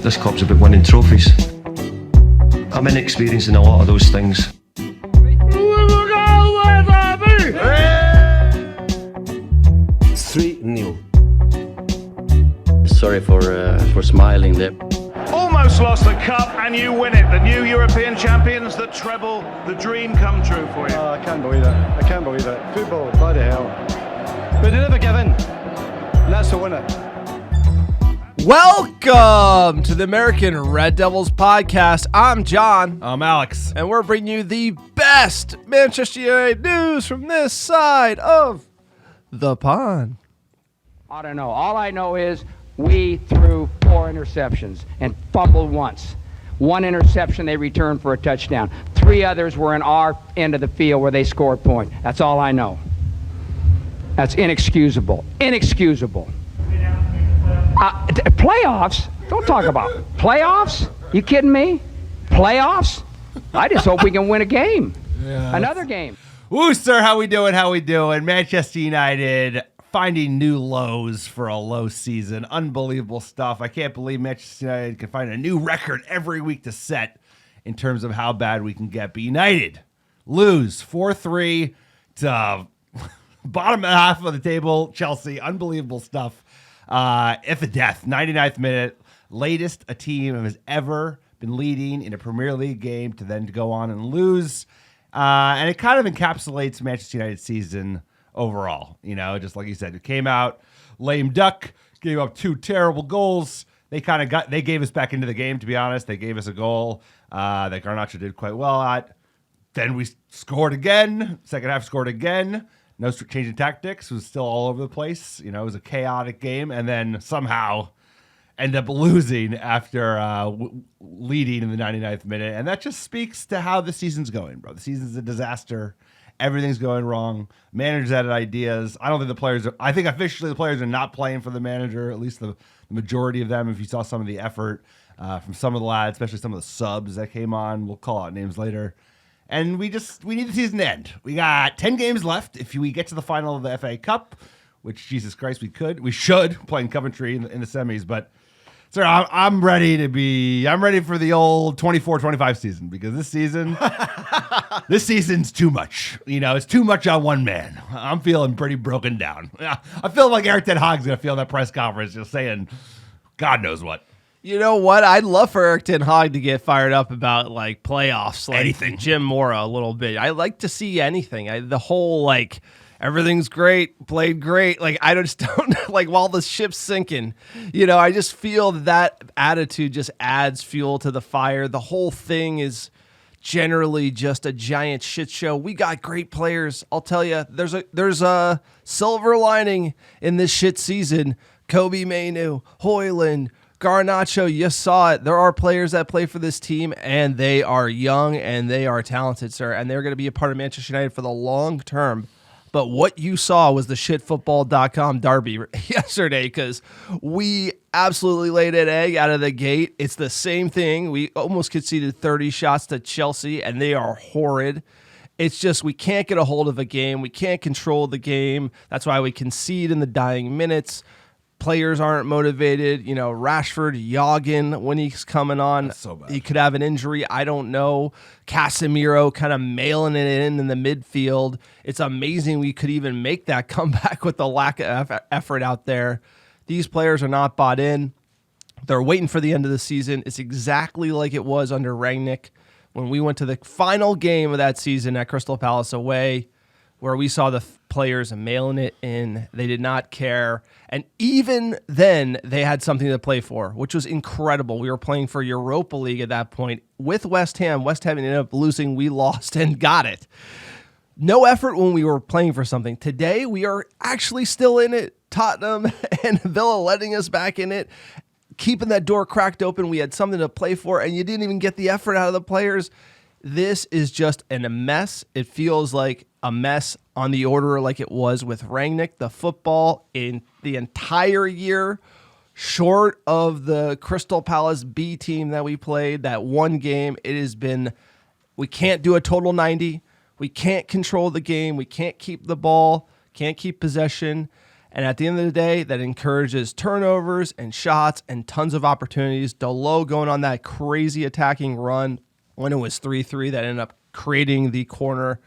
this club's about winning trophies. I'm inexperienced in a lot of those things. 3-0. Sorry for smiling there. Almost lost the cup and you win it. The new European champions, the treble, the dream come true for you. Oh, I can't believe it. I can't believe it. Football, bloody hell. But they never give in. And that's the winner. Welcome to the American Red Devils podcast. I'm John. I'm Alex. And we're bringing you the best Manchester United news from this side of the pond. I don't know. All I know is we threw 4 interceptions and fumbled once. 1 interception they returned for a touchdown. 3 others were in our end of the field where they scored points. That's all I know. That's inexcusable. Inexcusable. Playoffs? Don't talk about playoffs. You kidding me? Playoffs? I just hope we can win a game. Yeah. Another game. Woo, sir, how we doing? How we doing? Manchester United finding new lows for a low season. Unbelievable stuff. I can't believe Manchester United can find a new record every week to set in terms of how bad we can get. But United lose 4-3 to bottom half of the table, Chelsea. Unbelievable stuff. At the death, 99th minute, latest a team has ever been leading in a Premier League game to then go on and lose. And it kind of encapsulates Manchester United's season overall. You know, just like you said, it came out lame duck, gave up 2 terrible goals. They gave us back into the game, to be honest. They gave us a goal that Garnacho did quite well at. Then we scored again. Second half scored again. No change in tactics. It was still all over the place. You know, it was a chaotic game. And then somehow end up losing after leading in the 99th minute. And that just speaks to how the season's going, bro. The season's a disaster. Everything's going wrong. Managers had ideas. I don't think the players I think officially the players are not playing for the manager, at least the majority of them. If you saw some of the effort from some of the lads, especially some of the subs that came on, we'll call out names later. And we need the season to end. We got 10 games left. If we get to the final of the FA Cup, which, Jesus Christ, we should, playing Coventry in the semis. But, sir, I'm ready for the old 24-25 season, because this season's too much. You know, it's too much on one man. I'm feeling pretty broken down. I feel like Eric Ten Hag's going to feel in that press conference just saying God knows what. You know what? I'd love for Eric Ten Hag to get fired up about, like, playoffs, like anything. Jim Mora a little bit. I like to see anything. The whole, like, everything's great, played great. Like, I just don't, like, while the ship's sinking, you know, I just feel that attitude just adds fuel to the fire. The whole thing is generally just a giant shit show. We got great players. I'll tell you, there's a silver lining in this shit season. Kobe Mainoo, Hoyland, Garnacho, you saw it. There are players that play for this team, and they are young, and they are talented, sir, and they're going to be a part of Manchester United for the long term. But what you saw was the shitfootball.com derby yesterday, because we absolutely laid an egg out of the gate. It's the same thing. We almost conceded 30 shots to Chelsea, and they are horrid. It's just we can't get a hold of a game. We can't control the game. That's why we concede in the dying minutes. Players aren't motivated. You know, Rashford, Yoggin, when he's coming on, so bad. He could have an injury. I don't know. Casemiro kind of mailing it in the midfield. It's amazing we could even make that comeback with the lack of effort out there. These players are not bought in. They're waiting for the end of the season. It's exactly like it was under Rangnick when we went to the final game of that season at Crystal Palace away, where we saw the players mailing it in. They did not care. And even then, they had something to play for, which was incredible. We were playing for Europa League at that point with West Ham. West Ham ended up losing. We lost and got it. No effort when we were playing for something. Today, we are actually still in it. Tottenham and Villa letting us back in it, keeping that door cracked open. We had something to play for, and you didn't even get the effort out of the players. This is just a mess. It feels like a mess on the order like it was with Rangnick. The football in the entire year, short of the Crystal Palace B team that we played, that one game, it has been, we can't do a total 90. We can't control the game. We can't keep the ball, can't keep possession. And at the end of the day, that encourages turnovers and shots and tons of opportunities. Delo going on that crazy attacking run when it was 3-3 that ended up creating the corner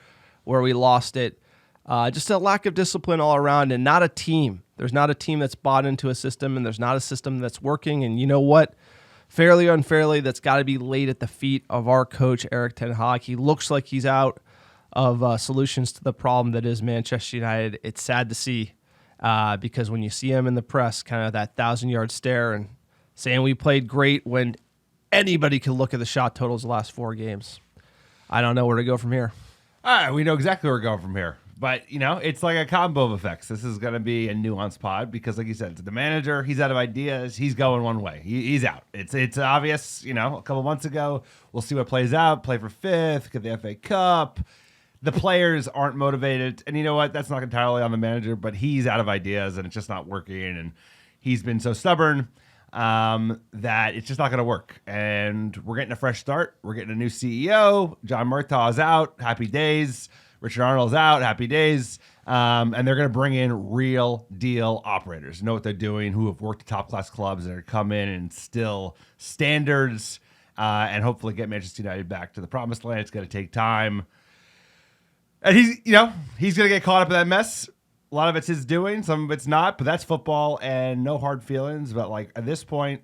where we lost it. Just a lack of discipline all around, and not a team. There's not a team that's bought into a system, and there's not a system that's working. And you know what? Fairly or unfairly, that's got to be laid at the feet of our coach, Erik ten Hag. He looks like he's out of solutions to the problem that is Manchester United. It's sad to see. Because when you see him in the press, kind of that 1,000-yard stare and saying we played great when anybody can look at the shot totals the last 4 games. I don't know where to go from here. All right, we know exactly where we're going from here. But, it's like a combo of effects. This is going to be a nuanced pod because, like you said, the manager, he's out of ideas. He's going one way. He's out. It's obvious, a couple months ago. We'll see what plays out. Play for 5th, get the FA Cup. The players aren't motivated, and you know what? That's not entirely on the manager, but he's out of ideas, and it's just not working, and he's been so stubborn that it's just not going to work. And we're getting a fresh start. We're getting a new CEO. John Murtaugh's out. Happy days. Richard Arnold's out. Happy days. And they're going to bring in real deal operators, know what they're doing, who have worked at top-class clubs, and are come in and instill standards and hopefully get Manchester United back to the promised land. It's going to take time. And he's going to get caught up in that mess. A lot of it's his doing, some of it's not, but that's football and no hard feelings. But at this point,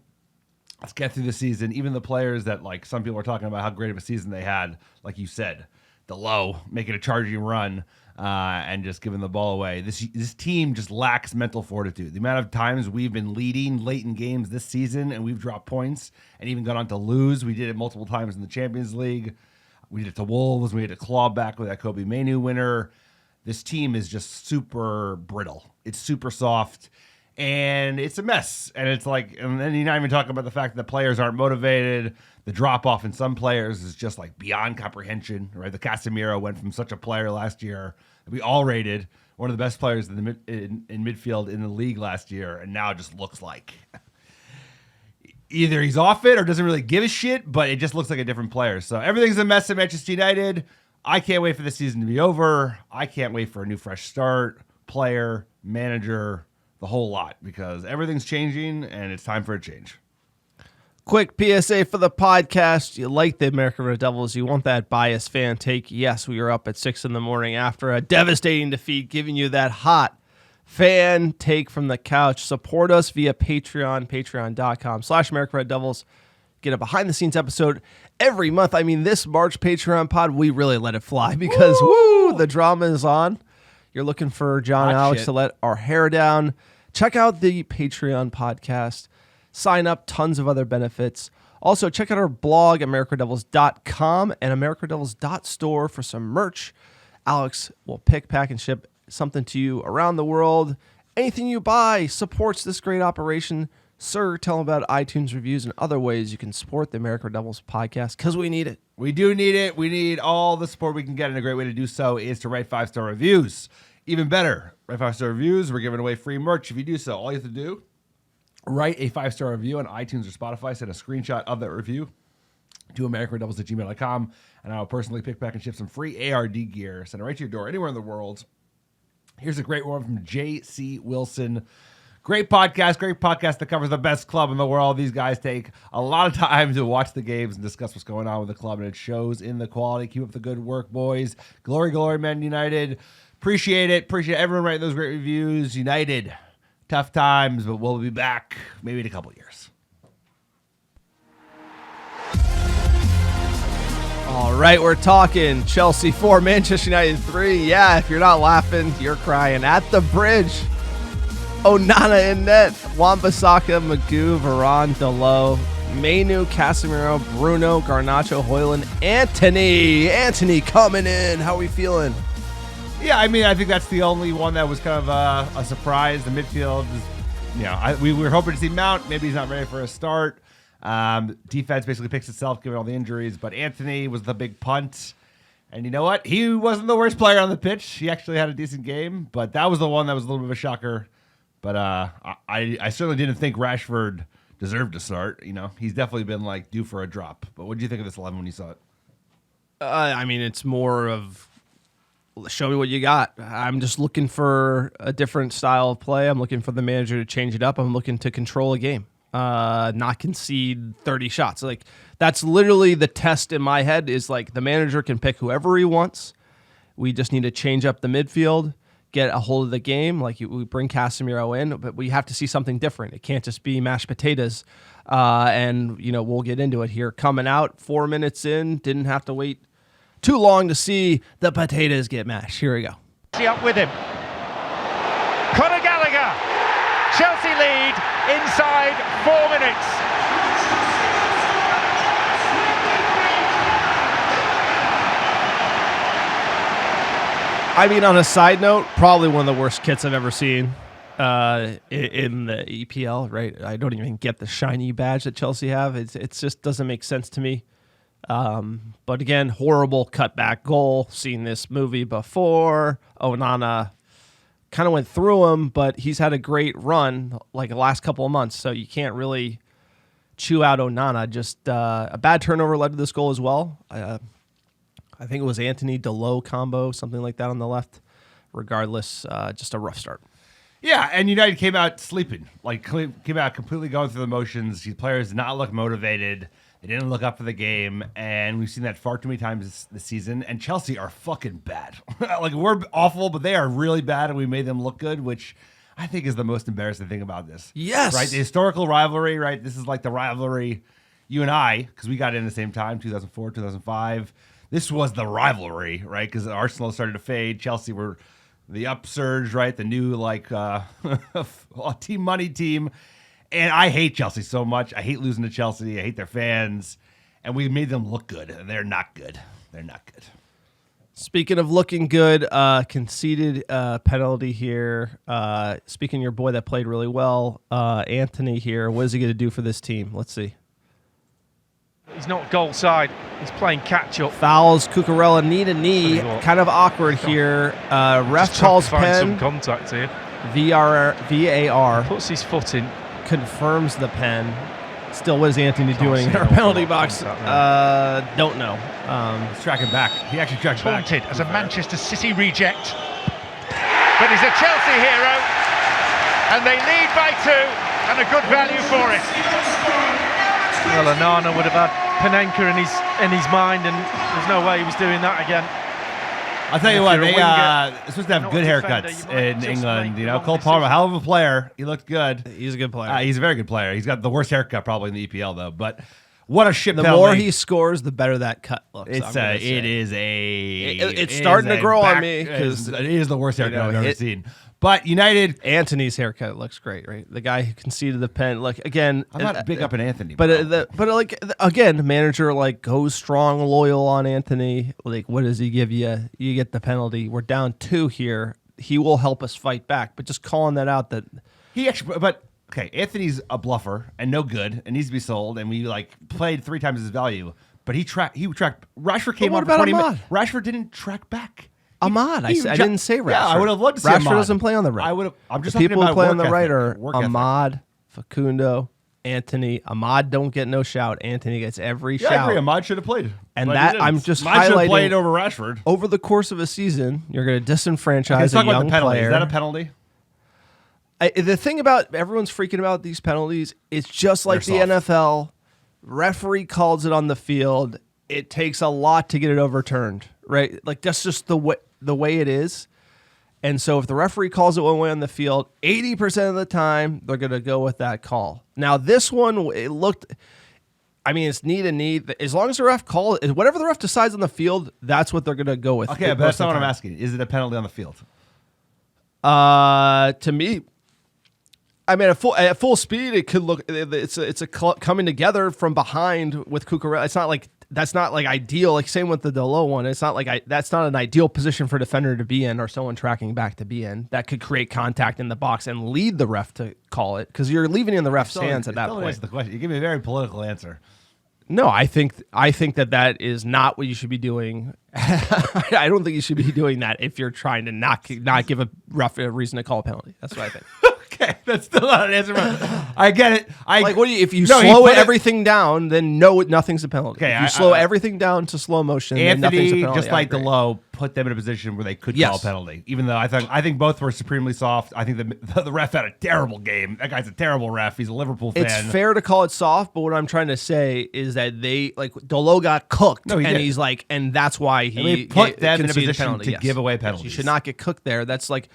let's get through the season. Even the players that some people are talking about how great of a season they had, like you said, Delo making a charging run and just giving the ball away. This team just lacks mental fortitude. The amount of times we've been leading late in games this season and we've dropped points and even gone on to lose. We did it multiple times in the Champions League. We did it to Wolves. We had to claw back with that Kobe Mainoo winner. This team is just super brittle. It's super soft, and it's a mess. And it's and then you're not even talking about the fact that the players aren't motivated. The drop-off in some players is just beyond comprehension, right? The Casemiro went from such a player last year that we all rated one of the best players in midfield in the league last year, and now just looks like either he's off it or doesn't really give a shit, but it just looks like a different player. So everything's a mess at Manchester United. I can't wait for the season to be over. I can't wait for a new fresh start, player, manager, the whole lot, because everything's changing and it's time for a change. Quick PSA for the podcast. You like the American Red Devils. You want that biased fan take. Yes, we are up at 6 a.m. after a devastating defeat, giving you that hot fan take from the couch. Support us via Patreon, patreon.com/American Red Devils. Get a behind-the-scenes episode every month. I mean, this March Patreon pod, we really let it fly because, the drama is on. You're looking for John and Alex to let our hair down. Check out the Patreon podcast. Sign up, tons of other benefits. Also, check out our blog, americadevils.com and americadevils.store for some merch. Alex will pick, pack, and ship something to you around the world. Anything you buy supports this great operation. Sir, tell them about iTunes reviews and other ways you can support the American Devils podcast, because we need it. We do need it. We need all the support we can get, and a great way to do so is to write 5-star reviews. Even better, write 5-star reviews. We're giving away free merch if you do so. All you have to do, write a 5-star review on iTunes or Spotify, send a screenshot of that review to AmericanRedDevils@gmail.com, and I will personally pick, pack, and ship some free ARD gear. Send it right to your door anywhere in the world. Here's a great one from J.C. Wilson. Great podcast that covers the best club in the world. These guys take a lot of time to watch the games and discuss what's going on with the club, and it shows in the quality. Keep up the good work, boys. Glory, glory, Man United. Appreciate it. Appreciate everyone writing those great reviews. United, tough times, but we'll be back maybe in a couple years. All right, we're talking Chelsea 4, Manchester United 3. Yeah, if you're not laughing, you're crying. At the bridge, Onana in net, Wan-Bissaka, Magoo, Varane, Delo, Mainoo, Casemiro, Bruno, Garnacho, Højlund, Anthony coming in. How are we feeling? Yeah, I mean, I think that's the only one that was kind of a surprise. The midfield is, we were hoping to see Mount. Maybe he's not ready for a start. Defense basically picks itself given all the injuries, but Anthony was the big punt. And you know what? He wasn't the worst player on the pitch. He actually had a decent game, but that was the one that was a little bit of a shocker. But I certainly didn't think Rashford deserved to start. He's definitely been due for a drop. But what did you think of this 11 when you saw it? I mean, it's more of show me what you got. I'm just looking for a different style of play. I'm looking for the manager to change it up. I'm looking to control a game, not concede 30 shots. Like, that's literally the test in my head, is like the manager can pick whoever he wants. We just need to change up the midfield, get a hold of the game. Like, we bring Casemiro in, but we have to see something different. It can't just be mashed potatoes. And, we'll get into it here. Coming out 4 minutes in, didn't have to wait too long to see the potatoes get mashed. Here we go. Up with him. Conor Gallagher. Chelsea lead inside 4 minutes. I mean, on a side note, probably one of the worst kits I've ever seen in the EPL, right? I don't even get the shiny badge that Chelsea have. It just doesn't make sense to me. But again, horrible cutback goal. Seen this movie before. Onana kind of went through him, but he's had a great run like the last couple of months, so you can't really chew out Onana. Just a bad turnover led to this goal as well. I think it was Anthony Delo combo, something like that on the left. Regardless, just a rough start. Yeah, and United came out sleeping. Came out completely going through the motions. These players did not look motivated. They didn't look up for the game, and we've seen that far too many times this season. And Chelsea are fucking bad. We're awful, but they are really bad, and we made them look good, which I think is the most embarrassing thing about this. Yes. Right? The historical rivalry, right? This is like the rivalry, you and I, because we got in the same time, 2004, 2005. This was the rivalry, right? Because Arsenal started to fade. Chelsea were the upsurge, right? The new, team money team. And I hate Chelsea so much. I hate losing to Chelsea. I hate their fans. And we made them look good. And they're not good. They're not good. Speaking of looking good, conceded penalty here. Speaking of your boy that played really well, Anthony here. What is he going to do for this team? Let's see. He's not goal side. He's playing catch up. Fouls Cucurella knee to knee. Kind of awkward here. Ref calls pen. Some contact here. VAR Puts his foot in. Confirms the pen. Still, what is Anthony doing in our penalty box? Don't know. He's tracking back. He actually tracked back. Taunted as a Manchester City reject. But he's a Chelsea hero. And they lead by 2. And a good value for it. Well, Onana would have had Panenka in his mind, and there's no way he was doing that again. I'll tell you what, they're supposed to have good haircuts in England. Cole Palmer, hell of a player. He looked good. He's a good player. He's a very good player. He's got the worst haircut probably in the EPL, though. But what a shit The penalty. more he scores, the better that cut looks. It's starting to grow on me because it is the worst haircut I've ever seen. But United, Anthony's haircut looks great, right? The guy who conceded the pen. Look again. I'm not big up on Anthony, but again, the manager goes strong, loyal on Anthony. What does he give you? You get the penalty. We're down 2 here. He will help us fight back. But just calling that out, that he actually. But okay, Anthony's a bluffer and no good and needs to be sold. And we played 3 times his value. But he tracked. Rashford came on for 20 minutes. Rashford didn't track back. Ahmad. I didn't say Rashford. Yeah, I would have loved to see Rashford Ahmad. doesn't play on the right. I'm just the people who play on the right are work ethic. Ahmad, Facundo, Anthony. Ahmad don't get no shout. Anthony gets every shout. I agree. Ahmad should have played. And that I'm just Ahmad should have highlighting played over Rashford. Over the course of a season, you're going to disenfranchise Let's talk a about young the penalty. player. Is that a penalty? The thing about everyone's freaking about these penalties, it's just like the NFL. Referee calls it on the field. It takes a lot to get it overturned, right? That's just the way it is. And so if the referee calls it one way on the field, 80% of the time, they're going to go with that call. Now, this one, it's knee to knee. As long as the ref calls it, whatever the ref decides on the field, that's what they're going to go with. Okay, but that's not what I'm asking. Is it a penalty on the field? To me, at full speed, it could look. It's a coming together from behind with Cucurella. It's not that's not ideal. Same with the Delo one. It's not that's not an ideal position for a defender to be in or someone tracking back to be in. That could create contact in the box and lead the ref to call it because you're leaving it in the ref's hands at that point. Answer the question. You give me a very political answer. No, I think that is not what you should be doing. I don't think you should be doing that if you're trying to not give a ref a reason to call a penalty. That's what I think. Okay, that's still not an answer. I get it. Like, what do you, if you No, slow everything down, then no, nothing's a penalty. Okay, if you slow everything down to slow motion, then nothing's a Anthony, penalty. just like DeLoe, put them in a position where they could call a penalty. Even though I think both were supremely soft. I think the ref had a terrible game. That guy's a terrible ref. He's a Liverpool fan. It's fair to call it soft, but what I'm trying to say is that they DeLoe got cooked, and did. he's like, and that's why he put them in a conceded position penalty. to give away penalties. You should not get cooked there. That's like,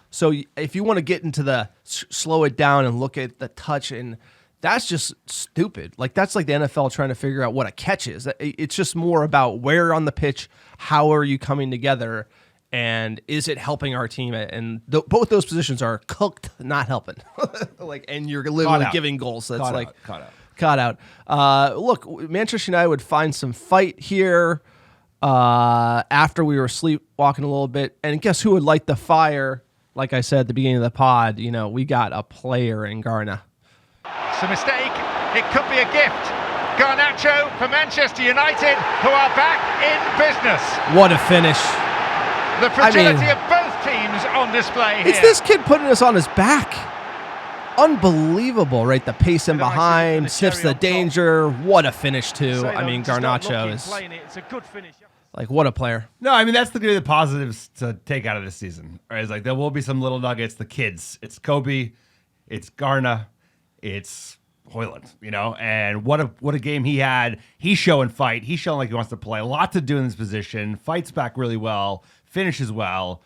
so if you want to get into the slow it down and look at the touch, and that's just stupid. Like, that's like the NFL trying to figure out what a catch is. It's just more about where on the pitch, how are you coming together, and is it helping our team? And both those positions are cooked, not helping. And you're literally giving goals. So it's caught out. Look, Manchester United would find some fight here after we were sleepwalking a little bit. And guess who would light the fire? Like I said at the beginning of the pod, we got a player in Garna. It's a mistake. It could be a gift. Garnacho for Manchester United, who are back in business. What a finish. The fragility of both teams on display here. It's this kid putting us on his back. Unbelievable, right? The pacing behind, sniffs the danger. What a finish, too. Garnacho is... It's a good finish. Like, what a player. No, I mean, that's the positives to take out of this season. Right? It's like there will be some little nuggets. The kids. It's Kobe. It's Garna. It's Hoyland, and what a game he had. He's showing fight. He's showing like he wants to play. A lot to do in this position. Fights back really well. Finishes well.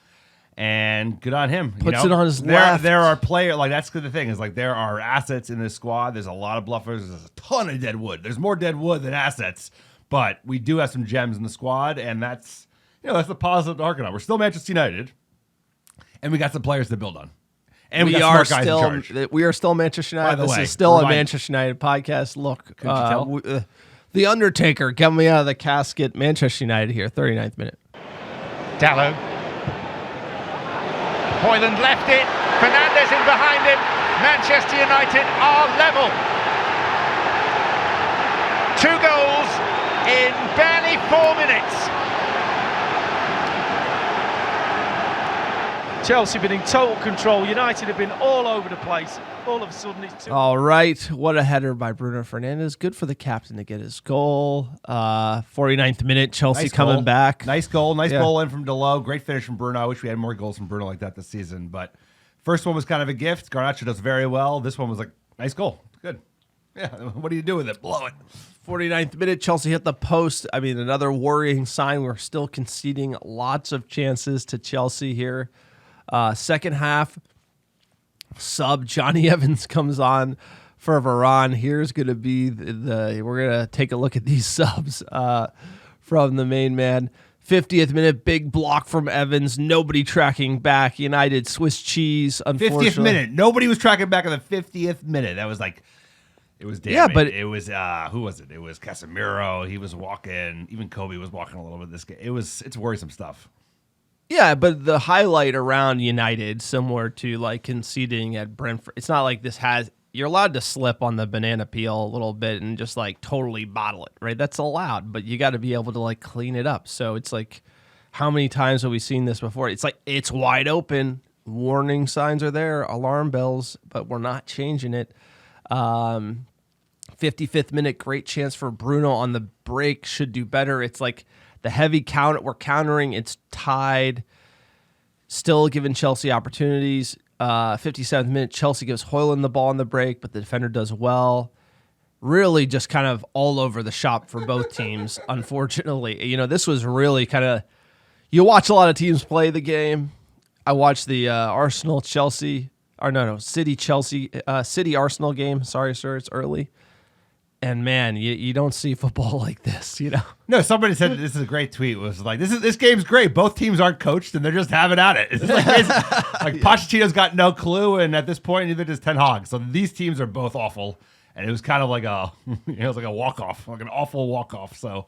And good on him. Puts it on his left. There are players, like that's the thing, is like there are assets in this squad. There's a lot of bluffers. There's a ton of dead wood. There's more dead wood than assets. But we do have some gems in the squad, and that's the positive to harken on. We're still Manchester United, and we got some players to build on. And we got smart guys in charge. We are still Manchester United. By the this way, is still a Manchester United podcast. Look, couldn't you tell? The Undertaker got me out of the casket. Manchester United here, 39th minute. Dallo. Hoyland left it. Fernandes in behind him. Manchester United are level. 2 goals in barely 4 minutes. Chelsea been in total control. United have been all over the place. All of a sudden, it's all right. What a header by Bruno Fernandes. Good for the captain to get his goal. 49th minute, Chelsea coming back. Nice goal. Nice goal in from DeLoe. Great finish from Bruno. I wish we had more goals from Bruno like that this season. But first one was kind of a gift. Garnacho does very well. This one was like, nice goal. Good. Yeah, what do you do with it? Blow it. 49th minute, Chelsea hit the post. Another worrying sign. We're still conceding lots of chances to Chelsea here. Second half, sub Johnny Evans comes on for Varane. Here's going to be we're going to take a look at these subs from the main man. 50th minute, big block from Evans. Nobody tracking back. United Swiss cheese, unfortunately. 50th minute. Nobody was tracking back in the 50th minute. That was like, it was damn. Yeah, but it was, who was it? It was Casemiro. He was walking. Even Kobe was walking a little bit this game. It's worrisome stuff. Yeah, but the highlight around United, similar to like conceding at Brentford, it's not like you're allowed to slip on the banana peel a little bit and just like totally bottle it, right? That's allowed, but you got to be able to like clean it up. So it's like, how many times have we seen this before? It's like, it's wide open. Warning signs are there, alarm bells, but we're not changing it. 55th minute, great chance for Bruno on the break, should do better. It's like, the heavy count, we're countering, it's tied. Still giving Chelsea opportunities. 57th minute, Chelsea gives Hoyland the ball on the break, but the defender does well. Really just kind of all over the shop for both teams, unfortunately. This was really kind of... You watch a lot of teams play the game. I watched the Arsenal-Chelsea... City-Arsenal game. Sorry, sir, it's early. And man, you don't see football like this, No, somebody said this is a great tweet. It was like, this game's great. Both teams aren't coached and they're just having at it. It's like Pochettino's got no clue, and at this point, neither does Ten Hag. So these teams are both awful, and it was kind of like a walk off, like an awful walk off. So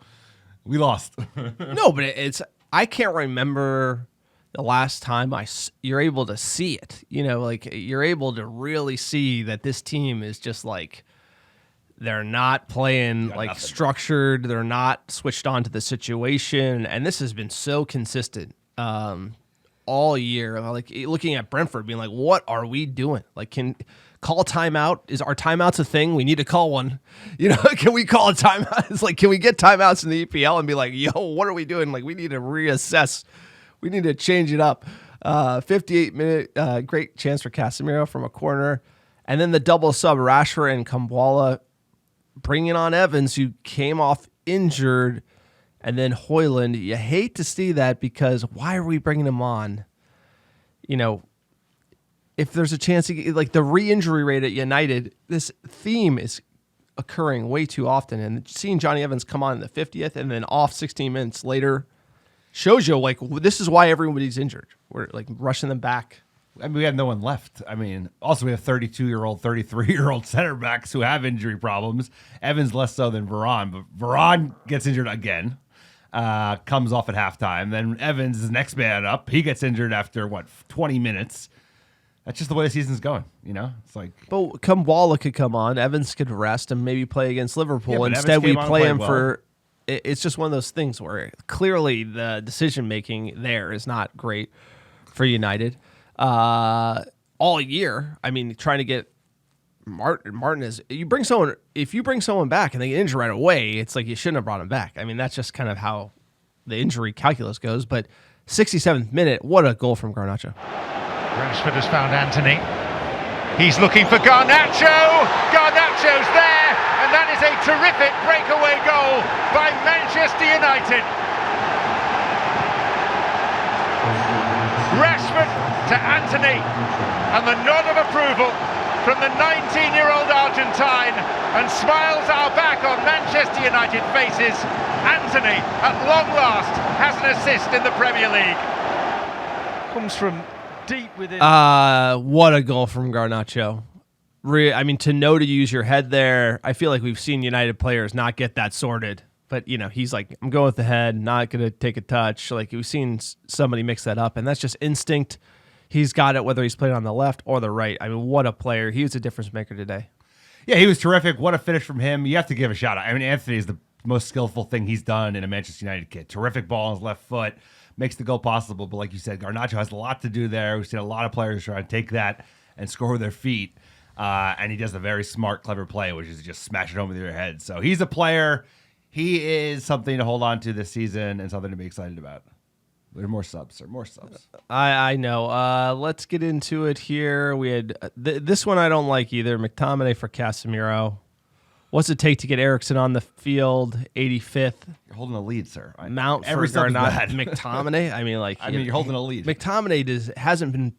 we lost. No, but I can't remember the last time you're able to see it. You're able to really see that this team is just like. They're not playing structured. They're not switched on to the situation. And this has been so consistent all all year, like looking at Brentford, being like, what are we doing? Like, can call timeout? Is our timeouts a thing? We need to call one. Can we call a timeout? It's like, can we get timeouts in the EPL and be like, yo, what are we doing? Like, we need to reassess. We need to change it up. 58-minute, great chance for Casemiro from a corner. And then the double sub, Rashford and Kambwala bringing on Evans, who came off injured. And then Højlund, you hate to see that because why are we bringing him on? If there's a chance, like the re-injury rate at United, this theme is occurring way too often. And seeing Johnny Evans come on in the 50th and then off 16 minutes later shows you, like, this is why everybody's injured. We're like rushing them back. I mean, we have no one left. I mean, also we have 32-year-old, 33-year-old center backs who have injury problems. Evans less so than Varane, but Varane gets injured again. Comes off at halftime. Then Evans is next man up. He gets injured after 20 minutes. That's just the way the season's going. It's like. But Kambwala could come on. Evans could rest and maybe play against Liverpool. Yeah, Instead, we play him well. for. It's just one of those things where clearly the decision making there is not great for United. All year, I mean, trying to get Martin is, if you bring someone back and they get injured right away, it's like you shouldn't have brought him back. I mean, that's just kind of how the injury calculus goes. But 67th minute, what a goal from Garnacho. Rashford has found Anthony. He's looking for Garnacho. Garnacho's there, and that is a terrific breakaway goal by Manchester United. Rashford to Anthony, and the nod of approval from the 19-year-old Argentine, and smiles are back on Manchester United faces. Anthony, at long last, has an assist in the Premier League. Comes from deep within. What a goal from Garnacho. I mean, to know to use your head there, I feel like we've seen United players not get that sorted. But, he's like, I'm going with the head, not going to take a touch. Like, we've seen somebody mix that up, and that's just instinct. He's got it whether he's playing on the left or the right. I mean, what a player. He was a difference maker today. Yeah, he was terrific. What a finish from him. You have to give a shout out. I mean, Anthony is the most skillful thing he's done in a Manchester United kit. Terrific ball on his left foot. Makes the goal possible. But like you said, Garnacho has a lot to do there. We've seen a lot of players try to take that and score with their feet. And he does a very smart, clever play, which is just smash it home with your head. So he's a player. He is something to hold on to this season and something to be excited about. There are more subs, sir. More subs. I know. Let's get into it here. We had this one I don't like either. McTominay for Casemiro. What's it take to get Eriksen on the field? 85th. You're holding a lead, sir. Mount for Garnacho. McTominay. I mean, you're holding a lead. McTominay hasn't been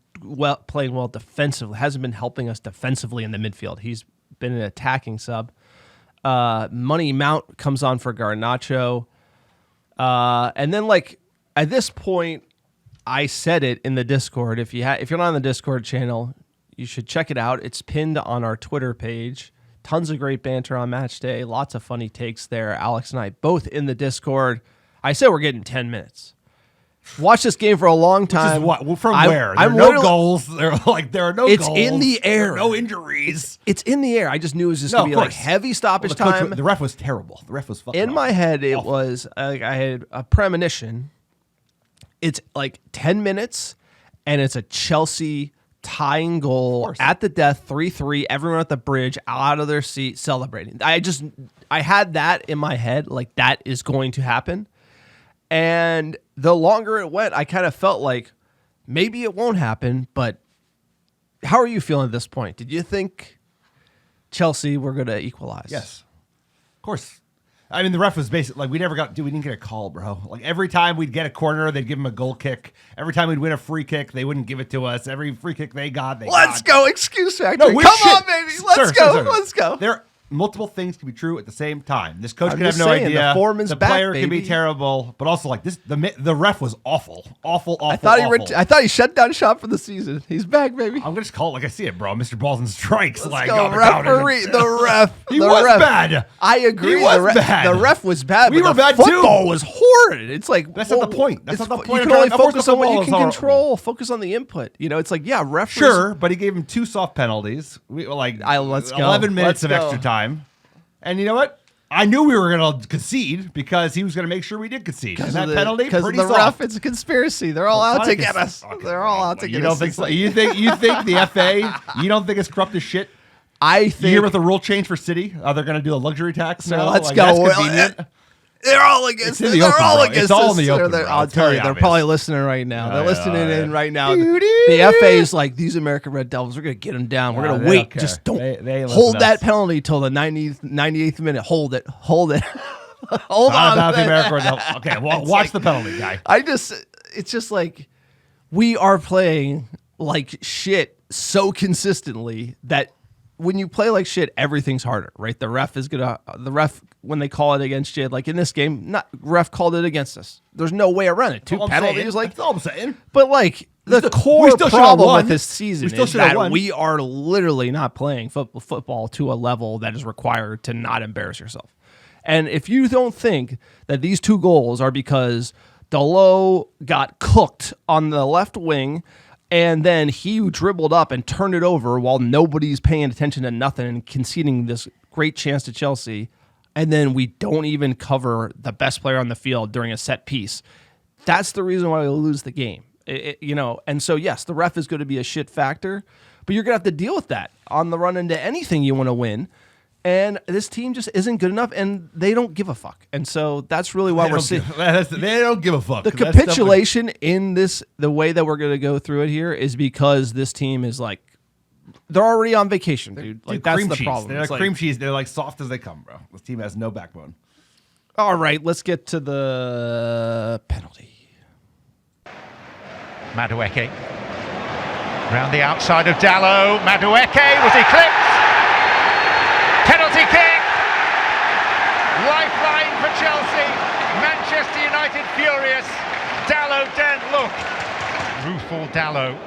playing well defensively. Hasn't been helping us defensively in the midfield. He's been an attacking sub. Money Mount comes on for Garnacho. And then, like, at this point, I said it in the Discord. If you're not on the Discord channel, you should check it out. It's pinned on our Twitter page. Tons of great banter on match day. Lots of funny takes there. Alex and I both in the Discord. I said we're getting 10 minutes. Watch this game for a long time. Which is what? From where? There are no goals. There are no goals. It's in the air. No injuries. It's in the air. I just knew it was just going to be like heavy stoppage time. The ref was terrible. The ref was fucking in my head, it was I had a premonition. It's like 10 minutes, and it's a Chelsea tying goal at the death, 3-3. Everyone at the bridge, out of their seat, celebrating. I had that in my head, like that is going to happen. And the longer it went, I kind of felt like maybe it won't happen. But how are you feeling at this point? Did you think Chelsea were going to equalize? Yes, of course. I mean, the ref was basically like, we didn't get a call, bro. Like every time we'd get a corner, they'd give them a goal kick. Every time we'd win a free kick, they wouldn't give it to us. Every free kick they got, Let's go, excuse factory. No, come on, baby. Let's go. Let's go. There multiple things can be true at the same time. This coach I'm can have just no saying, idea. the foreman's the back, player can be baby. terrible, but also like this, the ref was awful. I thought he shut down shop for the season. He's back, baby. I'm gonna just call it like I see it, bro. Mr. Balls and Strikes. Let's go, referee. The ref. He was bad. I agree. He was bad. The ref was bad. We but were bad the too. Football was horrid. It's like that's not the point. That's not the point. You can only focus on what you can control. Focus on the input. You know, it's like referees. Sure, but he gave him 2 soft penalties. We were like let's go. 11 minutes Let's of go. extra time. And you know what? I knew we were going to concede because he was going to make sure we did concede. And that penalty, because pretty the soft. ref, it's a conspiracy. They're all out to get us. Okay, They're all out to you get don't us. think so? You think the FA? You don't think it's corrupt as shit? I You think. hear about the rule change for City? They're going to do a luxury tax So now. let's Like, go. That's Well, convenient. They're all against It's in it. the They're open, all bro. against It's all us. in the open, They're- bro. I'll It's tell very you, they're obvious. probably listening right now. They're Yeah, listening yeah. in right now. The FA is like, these American Red Devils, we're going to get them down. We're Nah, going they to wait. don't care. Just don't They ain't hold listening to that us. penalty till the 98th minute. Hold it. Hold it. Hold Not on. about the American Red Devils. Okay, well, It's watch like- the penalty, guy. It's just like we are playing like shit so consistently that when you play like shit, everything's harder, right? The ref, when they call it against you, like in this game, ref called it against us. There's no way around it. Two All I'm penalties, saying. like, That's all I'm saying. but like the we core still should've problem won. with this season We still is should've that won. we are literally not playing football to a level that is required to not embarrass yourself. And if you don't think that these 2 goals are because Delo got cooked on the left wing and then he dribbled up and turned it over while nobody's paying attention to nothing and conceding this great chance to Chelsea, and then we don't even cover the best player on the field during a set piece, that's the reason why we lose the game. And so yes, the ref is going to be a shit factor, but you're going to have to deal with that on the run into anything you want to win. And this team just isn't good enough, and they don't give a fuck. And so that's really why we're seeing They don't give a fuck. the That's capitulation in this. The way that we're going to go through it here is because this team is like they're already on vacation, dude. Like that's cream the cheese. problem. They're It's like like, cream cheese. They're like soft as they come, bro. This team has no backbone. all right, let's get to the penalty. Madueke. Round the outside of Dalot. Madueke was eclipsed. Penalty kick. Lifeline for Chelsea. Manchester United furious. Dalot don't look. Rueful Dalot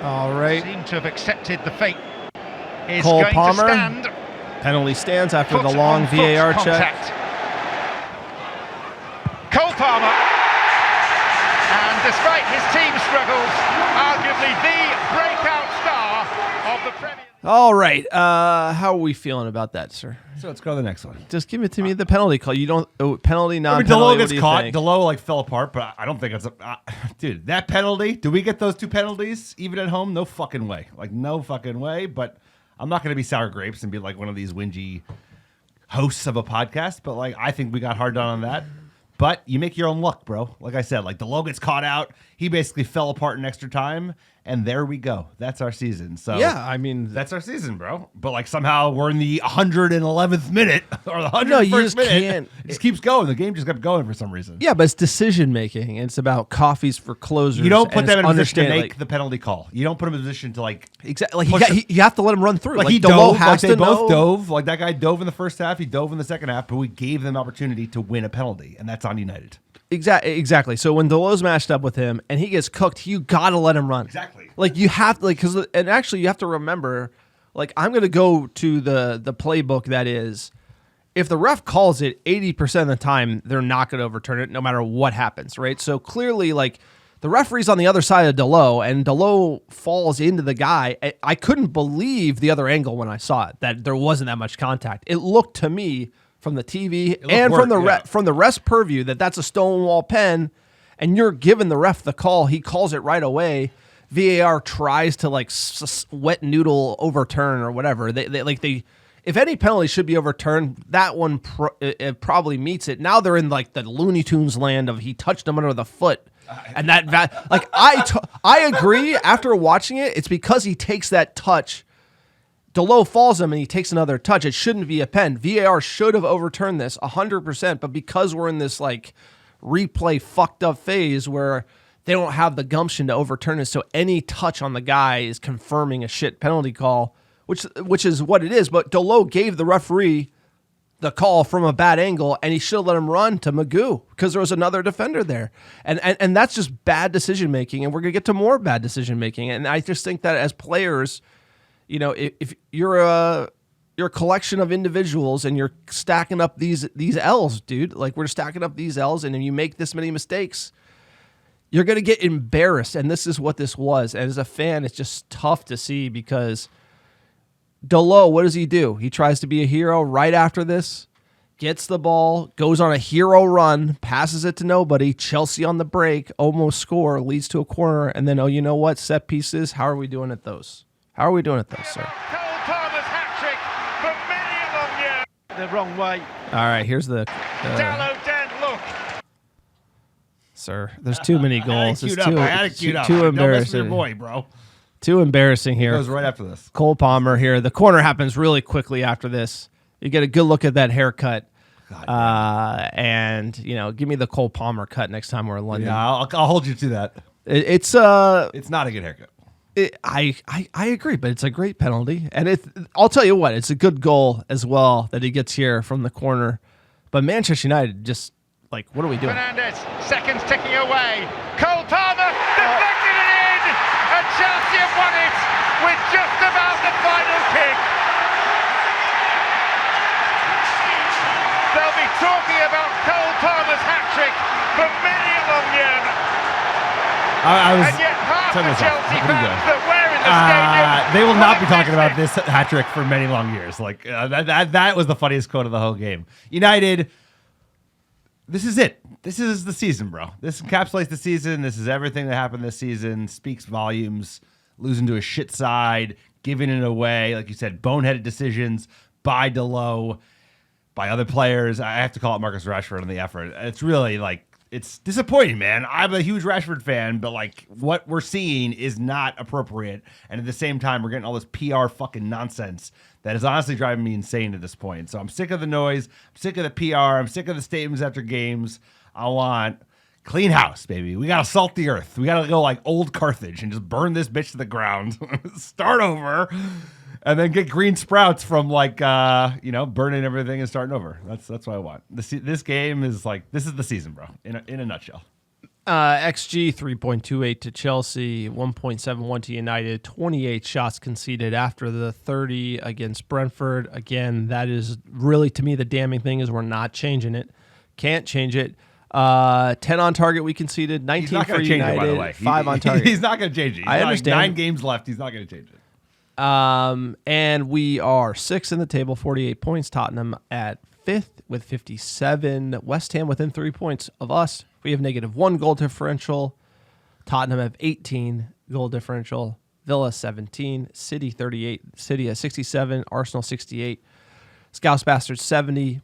All right, seemed to have accepted the fate. Is Cole going Palmer. to stand. penalty stands after Foot the long on foot VAR check. contact. Cole Palmer. And despite his team struggles, arguably the breakout star of the Premier League. All right, how are we feeling about that, sir? So let's go to the next one. Just give it to me. The penalty call. You don't penalty, I mean, non-penalty. Delo what gets do you caught. think? Delo like fell apart, but I don't think it's dude. That penalty. Do we get those 2 penalties even at home? No fucking way. Like no fucking way. But I'm not going to be sour grapes and be like one of these whingy hosts of a podcast. But like I think we got hard done on that. But you make your own luck, bro. Like I said, like Delo gets caught out. He basically fell apart in extra time, and there we go. That's our season. So Yeah, I mean, that's our season, bro. But like somehow we're in the 111th minute or the 101st No, you just minute. can't. It just keeps going. The game just kept going for some reason. yeah, but it's decision making. It's about coffees for closers. You don't put and them it's in a position to understand, make the penalty call. You don't put them in a position to like exactly. push Like you have to let him run through. like he Delo dove. has Like they to both know. dove. Like that guy dove in the first half. He dove in the second half. But we gave them opportunity to win a penalty, and that's on United. Exactly. So when Delo's matched up with him and he gets cooked, you gotta let him run. Exactly. Like you have and actually you have to remember, like I'm gonna go to the playbook that is, if the ref calls it 80% of the time, they're not gonna overturn it no matter what happens, right? So clearly, like the referee's on the other side of Delo and Delo falls into the guy. I couldn't believe the other angle when I saw it, that there wasn't that much contact. It looked to me from the TV and from the rest purview that's a stonewall pen, and you're giving the ref the call. He calls it right away. VAR tries to like wet noodle overturn or whatever. They if any penalty should be overturned, that one it probably meets it. Now they're in like the Looney Tunes land of he touched him under the foot. And that like I agree after watching it, it's because he takes that touch. Delo falls him and he takes another touch. It shouldn't be a pen. VAR should have overturned this 100%, but because we're in this like replay fucked up phase where they don't have the gumption to overturn it, so any touch on the guy is confirming a shit penalty call, which is what it is. But Delo gave the referee the call from a bad angle, and he should have let him run to Magoo because there was another defender there. And that's just bad decision making, and we're gonna get to more bad decision making. And I just think that as players, you know, if you're a collection of individuals and you're stacking up these L's, dude, like we're stacking up these L's, and if you make this many mistakes, you're going to get embarrassed. And this is what this was. And as a fan, it's just tough to see because Delo, what does he do? He tries to be a hero right after this. gets the ball, goes on a hero run, passes it to nobody. Chelsea on the break, almost score, leads to a corner, and then, oh, you know what? Set pieces. How are we doing at those? How are we doing at those, sir? Cole Palmer's hat-trick for many a long year. The wrong way. All right, here's the Dallo Den look. sir. There's too many goals. It's I had it queued up. too Don't mess with your embarrassing. boy, bro. Too embarrassing It here. goes right after this. Cole Palmer here. The corner happens really quickly after this. You get a good look at that haircut. And, give me the Cole Palmer cut next time we're in London. Yeah, I'll hold you to that. It's not a good haircut. I agree, but it's a great penalty. And I'll tell you what, it's a good goal as well that he gets here from the corner. But Manchester United just, what are we doing? Fernandes, seconds ticking away. Cole Palmer deflected it in, and Chelsea have won it with just about the final kick. They'll be talking about Cole Palmer's hat-trick for many a long year. And yet half the Chelsea fans that were in the stadium... They will not be talking about this hat trick for many long years. That was the funniest quote of the whole game. United, this is it. This is the season, bro. This encapsulates the season. This is everything that happened this season. Speaks volumes. Losing to a shit side, giving it away. Like you said, boneheaded decisions by Delo, by other players. I have to call it Marcus Rashford on the effort. It's really it's disappointing, man. I'm a huge Rashford fan, but what we're seeing is not appropriate. And at the same time, we're getting all this PR fucking nonsense that is honestly driving me insane at this point. So I'm sick of the noise. I'm sick of the PR. I'm sick of the statements after games. I want clean house, baby. We got to salt the earth. We got to go like old Carthage and just burn this bitch to the ground. Start over. And then get green sprouts from burning everything and starting over. That's what I want. This game is this is the season, bro. In a nutshell. XG 3.28 to Chelsea, 1.71 to United, 28 shots conceded after the 30 against Brentford. Again, that is really, to me, the damning thing is we're not changing it. Can't change it. 10 on target we conceded, 19 for United, by the way. 5 on target. He's not going to change it. I understand. 9 games left. He's not going to change it. And we are 6th in the table, 48 points. Tottenham at 5th with 57. West Ham within 3 points of us. We have -1 goal differential. Tottenham have 18 goal differential. Villa 17. City 38. City has 67. Arsenal 68. Scouse Bastards 70.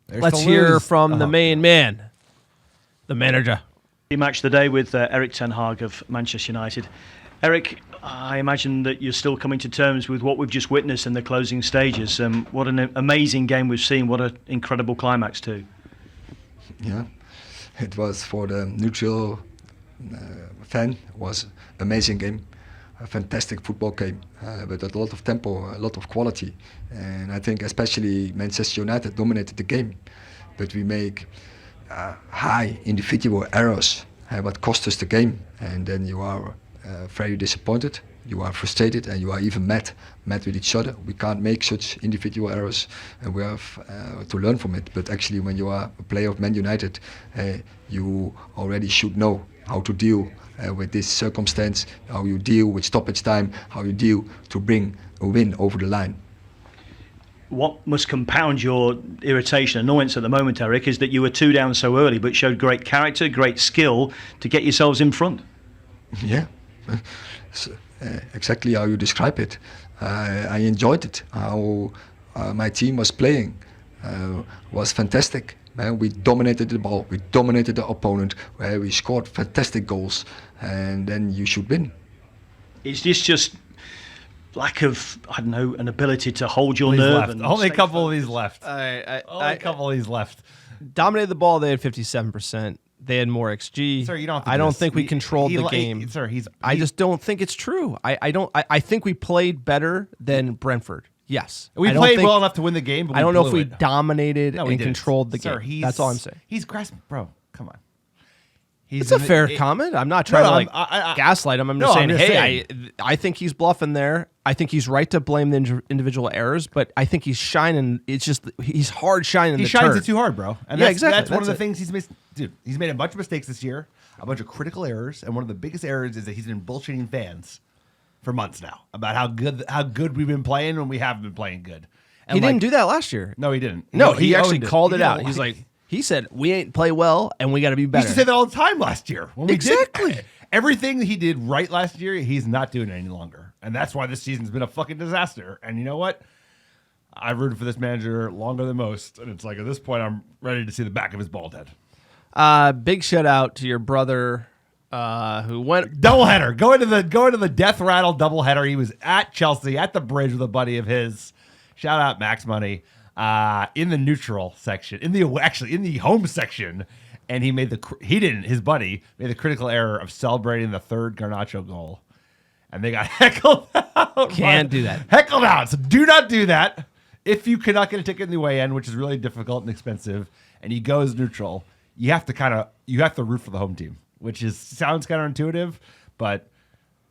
Let's hear from the main man, the manager. Match the day with Eric Ten Hag of Manchester United. Eric, I imagine that you're still coming to terms with what we've just witnessed in the closing stages. What an amazing game we've seen. What an incredible climax too. Yeah, it was for the neutral fan. It was amazing game, a fantastic football game with a lot of tempo, a lot of quality. And I think especially Manchester United dominated the game, but we make high individual errors, what cost us the game. And then you are very disappointed, you are frustrated, and you are even mad with each other. We can't make such individual errors, and we have to learn from it. But actually, when you are a player of Man United, you already should know how to deal with this circumstance, how you deal with stoppage time, how you deal to bring a win over the line. What must compound your irritation, annoyance at the moment, Eric, is that you were 2 down so early, but showed great character, great skill to get yourselves in front. Yeah. Exactly how you describe it. I enjoyed it. How my team was playing was fantastic. We dominated the ball. We dominated the opponent. We scored fantastic goals, and then you should win. Is this just lack of, an ability to hold your nerve? And only a couple of these left. Only a couple of these left. Dominated the ball. They had 57%. They had more XG. Sir, you don't have to I do don't this. think we controlled the game. I just don't think it's true. I think we played better than Brentford. Yes. We played well enough to win the game, but I don't know if we it. dominated No, and we didn't. controlled the Sir, game. That's all I'm saying. He's grasping. Bro, come on. It's a fair comment. I'm not trying to gaslight him. I'm just saying, I think he's bluffing there. I think he's right to blame the individual errors, but I think he's shining. It's just he's hard shining. He shines it too hard, bro. And yeah, that's, exactly. That's one of the things he's missed. Dude, he's made a bunch of mistakes this year, a bunch of critical errors, and one of the biggest errors is that he's been bullshitting fans for months now about how good we've been playing when we haven't been playing good. He didn't do that last year. No, he didn't. No, he actually owned called He it didn't out. He's like- like, he said, we ain't play well and we got to be He better. used to say that all the time last year. When we Exactly. did everything he did right last year, he's not doing it any longer. And that's why this season's been a fucking disaster. And you know what? I've rooted for this manager longer than most. And it's like, at this point, I'm ready to see the back of his bald head. Big shout out to your brother who went doubleheader. Going to the death rattle doubleheader. He was at Chelsea at the bridge with a buddy of his. Shout out Max Money. In the neutral section, in the home section, and his buddy made the critical error of celebrating the third Garnacho goal, and they got heckled out. Can't do that. Heckled out. So do not do that. If you cannot get a ticket in the way in, which is really difficult and expensive, and he goes neutral, you have to root for the home team, which sounds counterintuitive, but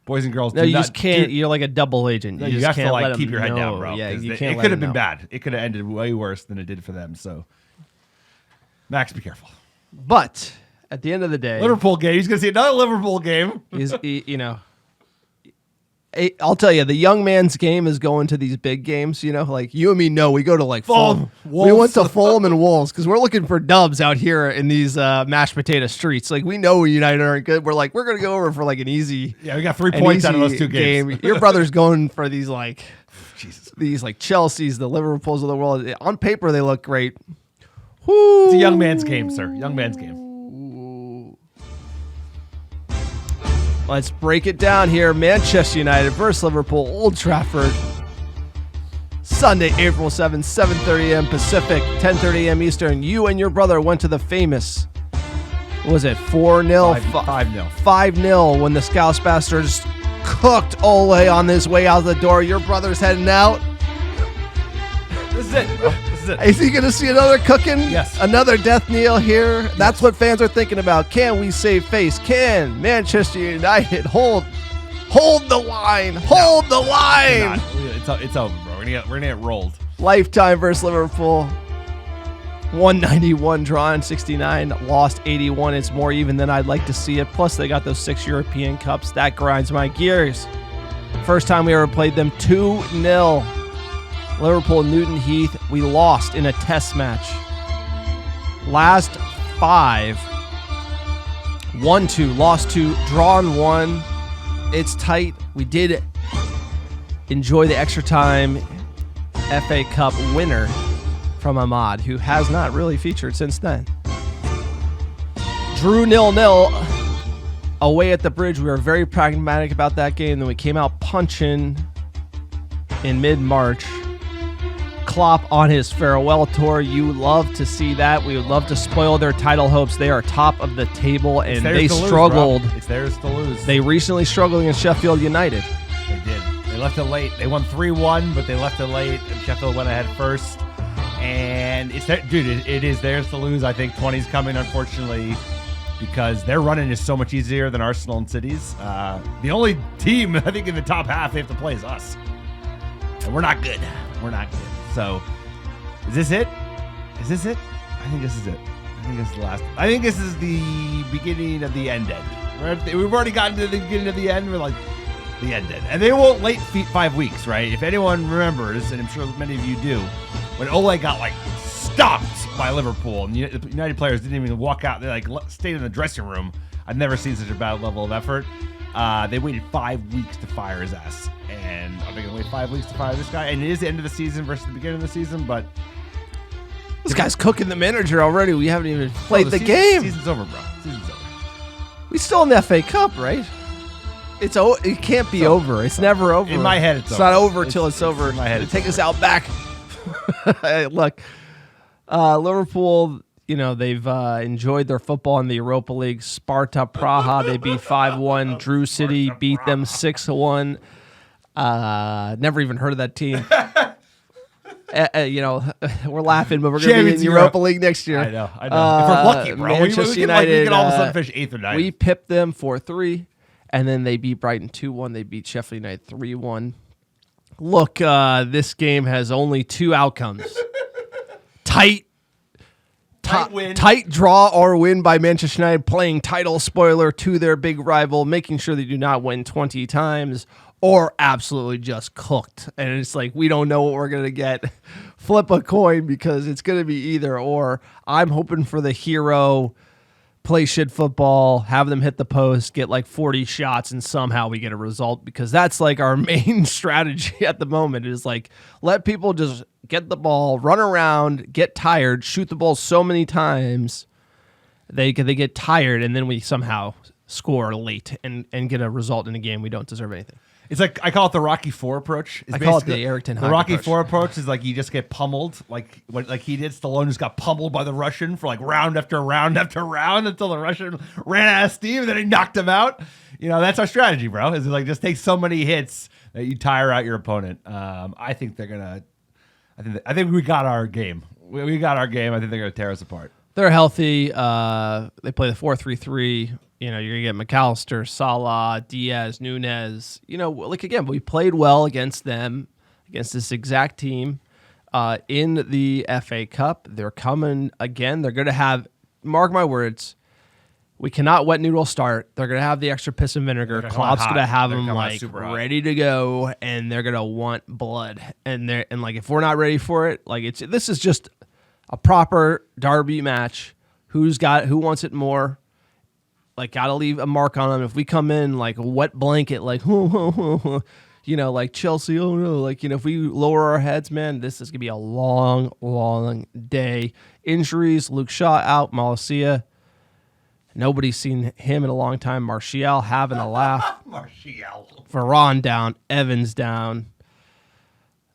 boys and girls, No, you just can't. You're like a double agent. No, You you just have to can't let keep them your head down, know. bro. Yeah, you it can't. could have been bad. It could have ended way worse than it did for them. So, Max, be careful. But at the end of the day, Liverpool game. He's going to see another Liverpool game. I'll tell you, the young man's game is going to these big games. Like you and me know we go to like Fulham. We went to Fulham and Wolves because we're looking for dubs out here in these mashed potato streets. Like we know United aren't good. We're going to go over for like an easy. Yeah, we got 3 points out of those two games. Your brother's going for these like, these like Chelseas, the Liverpools of the world. On paper, they look great. Woo. It's a young man's game, sir. Young man's game. Let's break it down here. Manchester United versus Liverpool, Old Trafford. Sunday, April 7th, 7:30 a.m. Pacific, 10:30 a.m. Eastern. You and your brother went to the famous, what was it, 4-0? 5-0. 5-0 when the Scouse Bastards cooked Ole on this way out the door. Your brother's heading out. This is it, bro. This is it. Is he going to see another cooking? Yes. Another death kneel here? That's what fans are thinking about. Can we save face? Can Manchester United hold the line? Hold the line. It's over, bro. We're gonna get rolled. Lifetime versus Liverpool. 191 drawn, 69 lost, 81. It's more even than I'd like to see it. Plus, they got those 6 European Cups. That grinds my gears. First time we ever played them, 2-0. Liverpool, Newton Heath. We lost in a test match. Last 5. 1-2, lost 2, drawn 1. It's tight. We did enjoy the extra time FA Cup winner from Ahmad, who has not really featured since then. Drew 0-0 away at the bridge. We were very pragmatic about that game. Then we came out punching in mid-March. Klopp on his farewell tour. You love to see that. We would love to spoil their title hopes. They are top of the table, and they struggled. It's theirs to lose. They recently struggled against Sheffield United. They did. They left it late. They won 3-1, but they left it late, and Sheffield went ahead first. And it is theirs to lose. I think 20's coming, unfortunately, because their running is so much easier than Arsenal and City's. The only team, I think, in the top half they have to play is us. And we're not good. We're not good. So, is this it? Is this it? I think this is it. I think this is the last. I think this is the beginning of the end. We've already gotten to the beginning of the end. We're like, the end. And they won't wait 5 weeks, right? If anyone remembers, and I'm sure many of you do, when Ole got like stomped by Liverpool, and the United players didn't even walk out. They like stayed in the dressing room. I've never seen such a bad level of effort. They waited 5 weeks to fire his ass. And are they going to wait 5 weeks to fire this guy? And it is the end of the season versus the beginning of the season, but this guy's cooking the manager already. We haven't even played the game. Season's over, bro. Season's over. We still in the FA Cup, right? It can't be over. It's never over. In my head, it's over. Not over till it's over. In my head, take us out back. Look, Liverpool, they've enjoyed their football in the Europa League. Sparta Praha, they beat 5-1. Drew City beat them 6-1. Never even heard of that team. We're laughing, but we're going to be in Europa League next year. I know. If we're lucky, bro. Manchester United, we can all of a sudden finish 8th or 9th. We pipped them 4-3, and then they beat Brighton 2-1. They beat Sheffield United 3-1. Look, this game has only 2 outcomes. Tight draw or win by Manchester United, playing title spoiler to their big rival, making sure they do not win 20 times, or absolutely just cooked. And it's like, we don't know what we're going to get. Flip a coin because it's going to be either or. I'm hoping for the hero, play shit football, have them hit the post, get like 40 shots, and somehow we get a result, because that's like our main strategy at the moment is like, let people just get the ball, run around, get tired, shoot the ball so many times they get tired, and then we somehow score late and get a result in a game we don't deserve anything. It's like, I call it the Rocky IV approach. I call it the Eric Ten Hag The Rocky approach. IV approach is like you just get pummeled, like he did. Stallone just got pummeled by the Russian for like round after round after round until the Russian ran out of steam, and then he knocked him out. You know, that's our strategy, bro. Is like just take so many hits that you tire out your opponent. I think they're gonna. I think we got our game. We got our game. I think they're gonna tear us apart. They're healthy. They play the 4-3-3. You know, you're going to get McAllister, Salah, Diaz, Nunez. You know, like, again, we played well against them, against this exact team in the FA Cup. They're coming again. They're going to have, mark my words, we cannot wet noodle start. They're going to have the extra piss and vinegar. Klopp's going to have them like ready to go, and they're going to want blood. And like, if we're not ready for it, like, this is just a proper derby match. Who wants it more? Like, gotta leave a mark on them. If we come in like a wet blanket, like, you know, like Chelsea, oh no, like, you know, if we lower our heads, man, this is gonna be a long, long day. Injuries: Luke Shaw out, Malacia. Nobody's seen him in a long time. Martial having a laugh. Martial. Varane down. Evans down.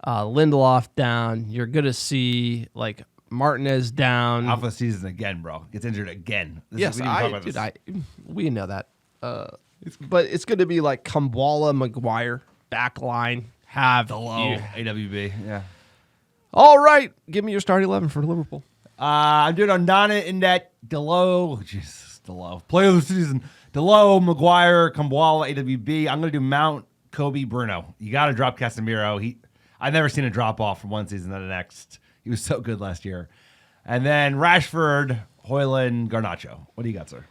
Lindelof down. You're gonna see like Martinez down. Out for the season again, bro. Gets injured again. Yes, we know that. But it's going to be like Kambwala, Maguire, back line, have Delo, AWB. Yeah. All right, give me your starting 11 for Liverpool. I'm doing Onana in that. Delo, Jesus, Delo. Player of the season. Delo, Maguire, Kambwala, AWB. I'm going to do Mount, Kobe, Bruno. You got to drop Casemiro. I've never seen a drop off from one season to the next. He was so good last year. And then Rashford, Højlund, Garnacho. What do you got, sir?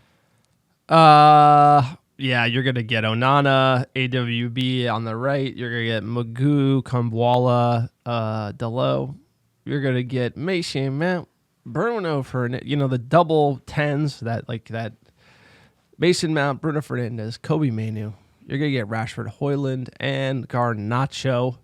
Yeah, you're going to get Onana, AWB on the right. You're going to get Magoo, Kambwala, Delo. You're going to get Mason Mount, Bruno Fernandes. You know, the double 10s, that Mason Mount, Bruno Fernandes, Kobe Mainoo. You're going to get Rashford, Højlund, and Garnacho.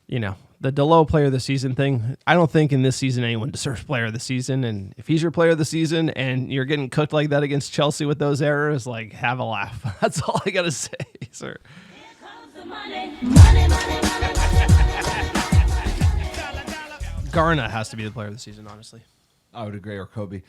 You know, the Delo player of the season thing, I don't think in this season anyone deserves player of the season. And if he's your player of the season and you're getting cooked like that against Chelsea with those errors, like, have a laugh. That's all I got to say, sir. Garna has to be the player of the season, honestly. I would agree, or Kobe.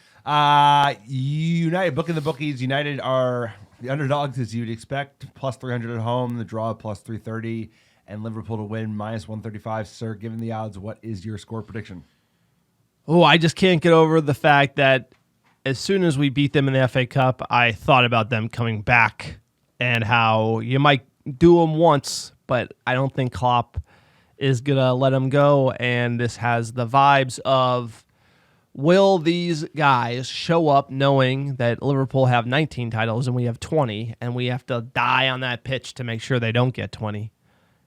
United, booking the bookies. United are the underdogs, as you'd expect. Plus 300 at home, the draw plus 330. And Liverpool to win minus 135. Sir, given the odds, what is your score prediction? Oh, I just can't get over the fact that as soon as we beat them in the FA Cup, I thought about them coming back and how you might do them once, but I don't think Klopp is going to let them go. And this has the vibes of, will these guys show up knowing that Liverpool have 19 titles and we have 20, and we have to die on that pitch to make sure they don't get 20?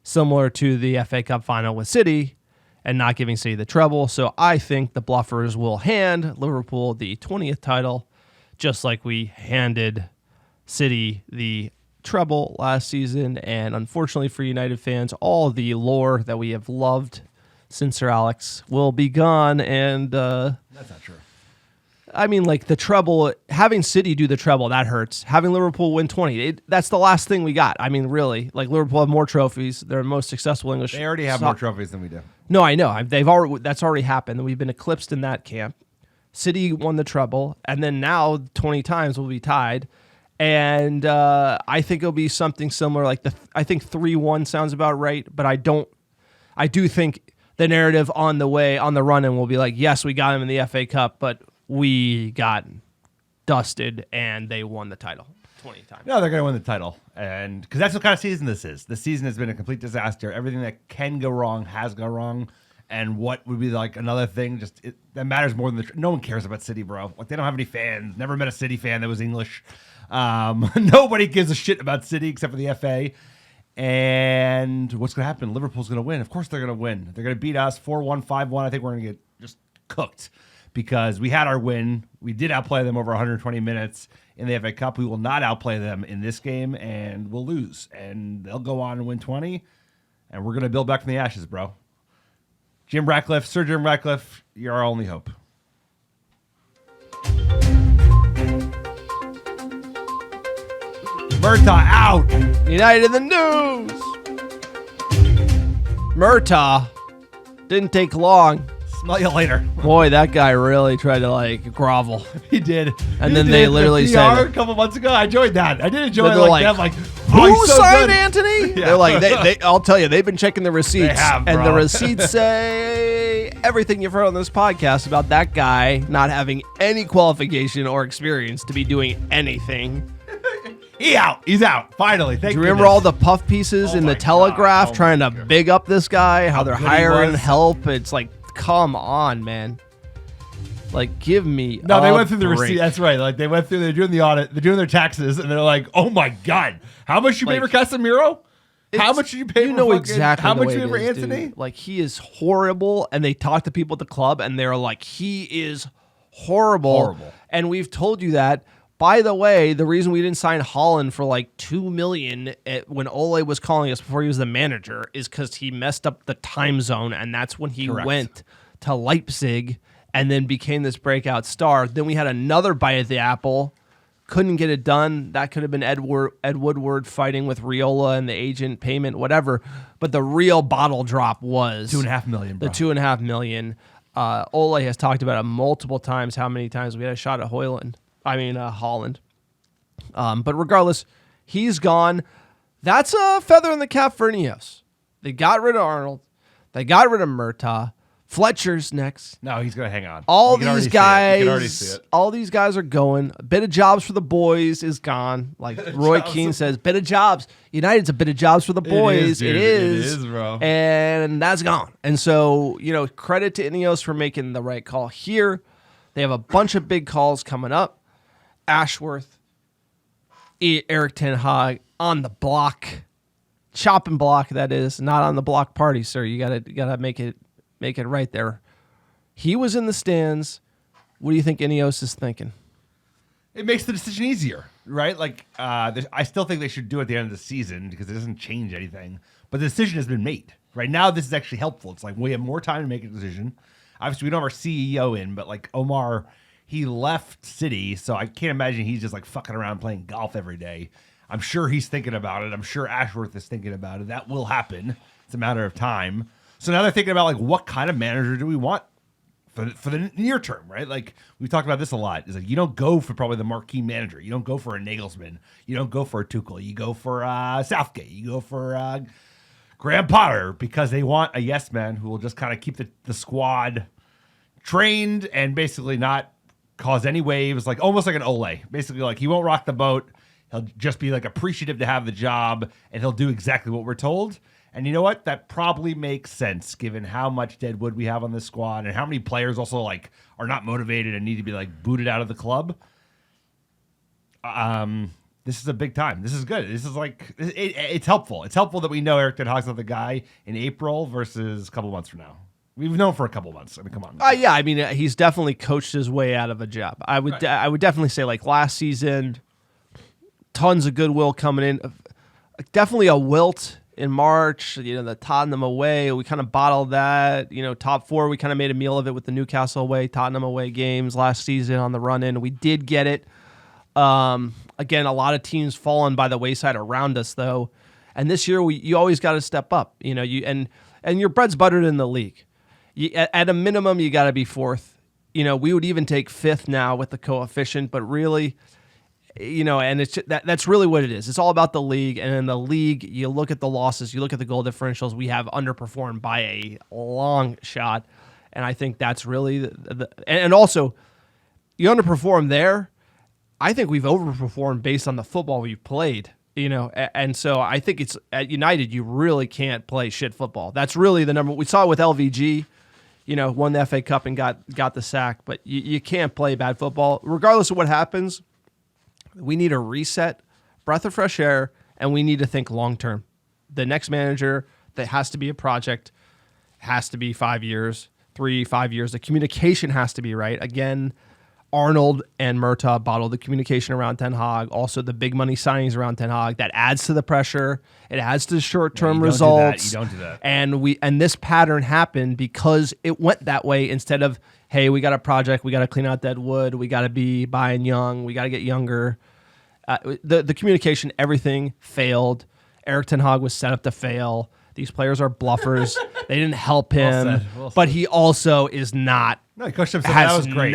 Similar to the FA Cup final with City and not giving City the treble. So I think the Bluffers will hand Liverpool the 20th title, just like we handed City the treble last season. And unfortunately for United fans, all the lore that we have loved since Sir Alex will be gone. And that's not true. I mean, like, the treble, having City do the treble, that hurts. Having Liverpool win 20, that's the last thing we got. I mean, really, like, Liverpool have more trophies. They're the most successful English. They already have more trophies than we do. No, I know. That's already happened. We've been eclipsed in that camp. City won the treble, and then now 20 times we'll be tied. And I think it'll be something similar. Like, I think 3-1 sounds about right, but I do think the narrative on the run-in will be like, yes, we got him in the FA Cup, but we got dusted and they won the title 20 times. No, they're going to win the title. And because that's what kind of season this is. The season has been a complete disaster. Everything that can go wrong has gone wrong. And what would be like another thing that matters more than no one cares about City, bro. Like, they don't have any fans. Never met a City fan that was English. Nobody gives a shit about City except for the FA. And what's going to happen? Liverpool's going to win. Of course they're going to win. They're going to beat us 4-1, 5-1. I think we're going to get just cooked because we had our win. We did outplay them over 120 minutes in the FA Cup. We will not outplay them in this game, and we'll lose. And they'll go on and win 20, and we're going to build back from the ashes, bro. Sir Jim Ratcliffe, you're our only hope. Murtaugh out. United in the news. Murtaugh didn't take long. Smell you later. Boy, that guy really tried to grovel. He did. And then they literally said a couple months ago. I enjoyed that. I did enjoy it. Who signed Anthony? Yeah. They're like, I'll tell you, they've been checking the receipts. They have, and bro. the receipts say everything you've heard on this podcast about that guy not having any qualification or experience to be doing anything. He's out. Finally. Thank Do you. you remember all the puff pieces in the Telegraph God. trying to big up this guy? How they're good he hiring was. help? It's like, come on, man. Like, give me No, they a went through the break. receipt. That's right. Like they went through. They're doing the audit. They're doing their taxes, and they're like, "Oh my god, how much you pay for Casemiro? How much did you pay? You for know fucking, exactly how the much way you pay it for is, Anthony? dude. Like, he is horrible, and they talk to people at the club, and they're like, he is horrible. And we've told you that. By the way, the reason we didn't sign Holland for like $2 million when Ole was calling us before he was the manager is because he messed up the time zone, and that's when he went to Leipzig and then became this breakout star. Then we had another bite at the apple. Couldn't get it done. That could have been Ed Woodward fighting with Riola and the agent payment, whatever. But the real bottle drop was $2.5 million, bro. The $2.5 million. Ole has talked about it multiple times. How many times we had a shot at Holland? But regardless, he's gone. That's a feather in the cap for Ineos. They got rid of Arnold. They got rid of Murtaugh. Fletcher's next. No, he's going to hang on. All You can these already see it. guys, You can already see it. all these guys are going. A bit of jobs for the boys is gone. Like Roy Keane says, bit of jobs. United's a bit of jobs for the boys. dude. It is. It is, bro. And that's gone. And so, credit to Ineos for making the right call here. They have a bunch of big calls coming up. Ashworth, Eric Ten Hag on the block. Chopping block, that is. Not on the block party, sir. You gotta make it right there. He was in the stands. What do you think Ineos is thinking? It makes the decision easier, right? Like, I still think they should do it at the end of the season because it doesn't change anything. But the decision has been made. Right now, this is actually helpful. It's like we have more time to make a decision. Obviously, we don't have our CEO in, but like Omar, he left City, so I can't imagine he's just like fucking around playing golf every day. I'm sure he's thinking about it. I'm sure Ashworth is thinking about it. That will happen. It's a matter of time. So now they're thinking about like what kind of manager do we want for the near term, right? Like we've talked about this a lot. Is like you don't go for probably the marquee manager. You don't go for a Nagelsmann. You don't go for a Tuchel. You go for Southgate. You go for Graham Potter because they want a yes man who will just kind of keep the squad trained and basically not cause any waves, like almost like an Ole. Basically, like he won't rock the boat. He'll just be like appreciative to have the job, and he'll do exactly what we're told. And you know what? That probably makes sense given how much deadwood we have on this squad and how many players also like are not motivated and need to be like booted out of the club. This is a big time. This is good. This is like it's helpful. It's helpful that we know Eric Ten Hag's not the guy in April versus a couple months from now. We've known for a couple months. I mean, come on. Yeah, I mean, he's definitely coached his way out of a job. I would definitely say like last season, tons of goodwill coming in. Definitely a wilt in March. The Tottenham away, we kind of bottled that. Top four, we kind of made a meal of it with the Newcastle away, Tottenham away games last season on the run in. We did get it. Again, a lot of teams fallen by the wayside around us though, and this year you always got to step up. And your bread's buttered in the league. At a minimum, you got to be fourth. We would even take fifth now with the coefficient, but really, and it's that's really what it is. It's all about the league, and in the league, you look at the losses, you look at the goal differentials. We have underperformed by a long shot, and I think that's really and also you underperform there. I think we've overperformed based on the football we've played. And so I think it's at United, you really can't play shit football. That's really the number. We saw it with LVG. Won the FA Cup and got the sack, but you can't play bad football. Regardless of what happens, we need a reset, breath of fresh air, and we need to think long-term. the next manager that has to be a project, has to be 5 years, 5 years. The communication has to be right. Again, Arnold and Murtaugh bottled the communication around Ten Hag. Also, the big money signings around Ten Hag. That adds to the pressure. It adds to short-term results. You don't do that. And this pattern happened because it went that way instead of, hey, we got a project, we got to clean out dead wood, we got to be buying young, we got to get younger. The communication, everything failed. Erik Ten Hag was set up to fail. These players are bluffers. They didn't help him, but he also is not. No, he coached himself. That was great.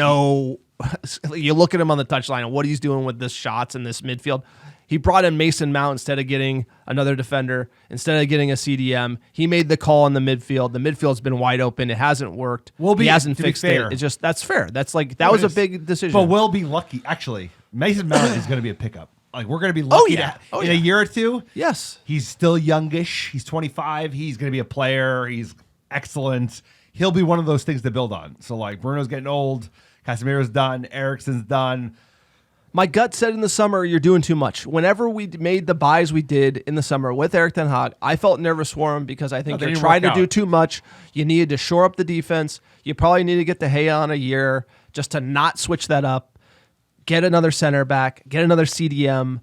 You look at him on the touchline and what he's doing with this shots in this midfield. He brought in Mason Mount instead of getting another defender, instead of getting a CDM. He made the call in the midfield. The midfield's been wide open. It hasn't worked. He hasn't fixed it. It's just that's fair. That's like that was a big decision. But we'll be lucky. Actually, Mason Mount is going to be a pickup. Like we're going to be lucky in a year or two. Yes, he's still youngish. He's 25. He's going to be a player. He's excellent. He'll be one of those things to build on. So like Bruno's getting old. Casemiro's done. Eriksen's done. My gut said in the summer, you're doing too much. Whenever we made the buys we did in the summer with Erik Ten Hag, I felt nervous for him because I think you're trying to do too much. You needed to shore up the defense. You probably need to get De Gea on a year just to not switch that up. Get another center back. Get another CDM.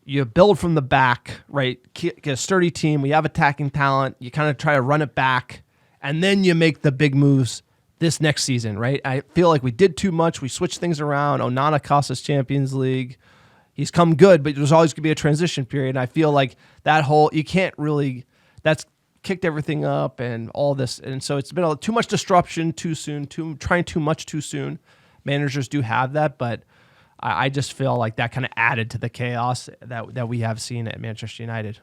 You build from the back, right? Get a sturdy team. We have attacking talent. You kind of try to run it back. And then you make the big moves this next season, right? I feel like we did too much. We switched things around. Onana cost us Champions League. He's come good, but there's always going to be a transition period. And I feel like you can't really, that's kicked everything up and all this. And so it's been too much disruption too soon, trying too much too soon. Managers do have that, but I just feel like that kind of added to the chaos that we have seen at Manchester United.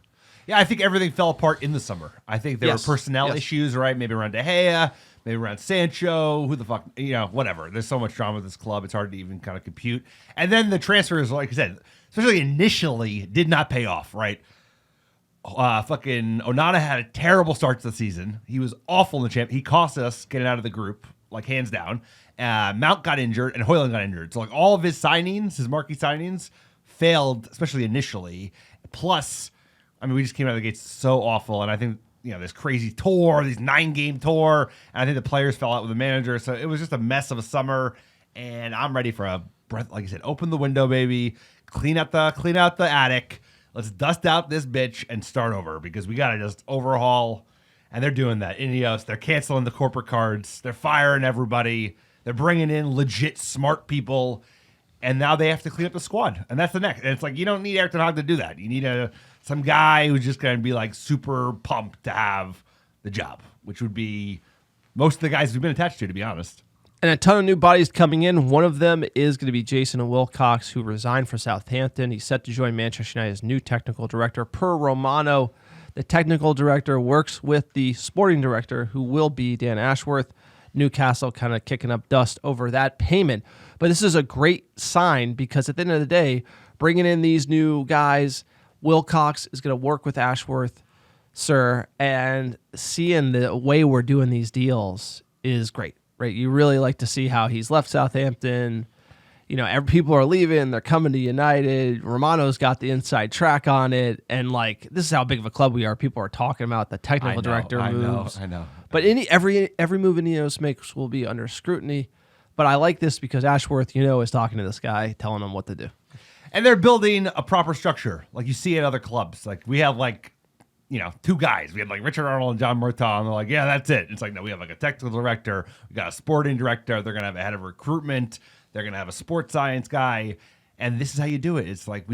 Yeah, I think everything fell apart in the summer. I think there were personnel issues, right? Maybe around De Gea, maybe around Sancho, who the fuck, whatever. There's so much drama with this club, it's hard to even kind of compute. And then the transfers, like I said, especially initially, did not pay off, right? Fucking Onana had a terrible start to the season. He was awful in the champ. He cost us getting out of the group, like hands down. Mount got injured and Højlund got injured. So like all of his signings, his marquee signings, failed, especially initially. Plus, I mean, we just came out of the gates so awful, and I think this crazy tour, these 9-game tour, and I think the players fell out with the manager, so it was just a mess of a summer. And I'm ready for a breath, like I said, open the window, baby, clean out the attic, let's dust out this bitch and start over because we gotta just overhaul. And they're doing that. Ineos, they're canceling the corporate cards, they're firing everybody, they're bringing in legit smart people, and now they have to clean up the squad, and that's the next. And it's like you don't need Erik Ten Hag to do that. You need some guy who's just going to be like super pumped to have the job, which would be most of the guys we've been attached to be honest. And a ton of new bodies coming in. One of them is going to be Jason Wilcox, who resigned for Southampton. He's set to join Manchester United's new technical director, per Romano. The technical director works with the sporting director, who will be Dan Ashworth. Newcastle kind of kicking up dust over that payment. But this is a great sign because at the end of the day, bringing in these new guys, Wilcox is going to work with Ashworth, sir, and seeing the way we're doing these deals is great, right? You really like to see how he's left Southampton. People are leaving, they're coming to United. Romano's got the inside track on it, and like this is how big of a club we are. People are talking about the technical director moves. I know. But every move Ineos makes will be under scrutiny. But I like this because Ashworth, is talking to this guy, telling him what to do. And they're building a proper structure, like you see at other clubs. Like we have two guys. We had like Richard Arnold and John Murtaugh, and they're like, yeah, that's it. It's like, no, we have like a technical director. We got a sporting director. They're going to have a head of recruitment. They're going to have a sports science guy. And this is how you do it. It's like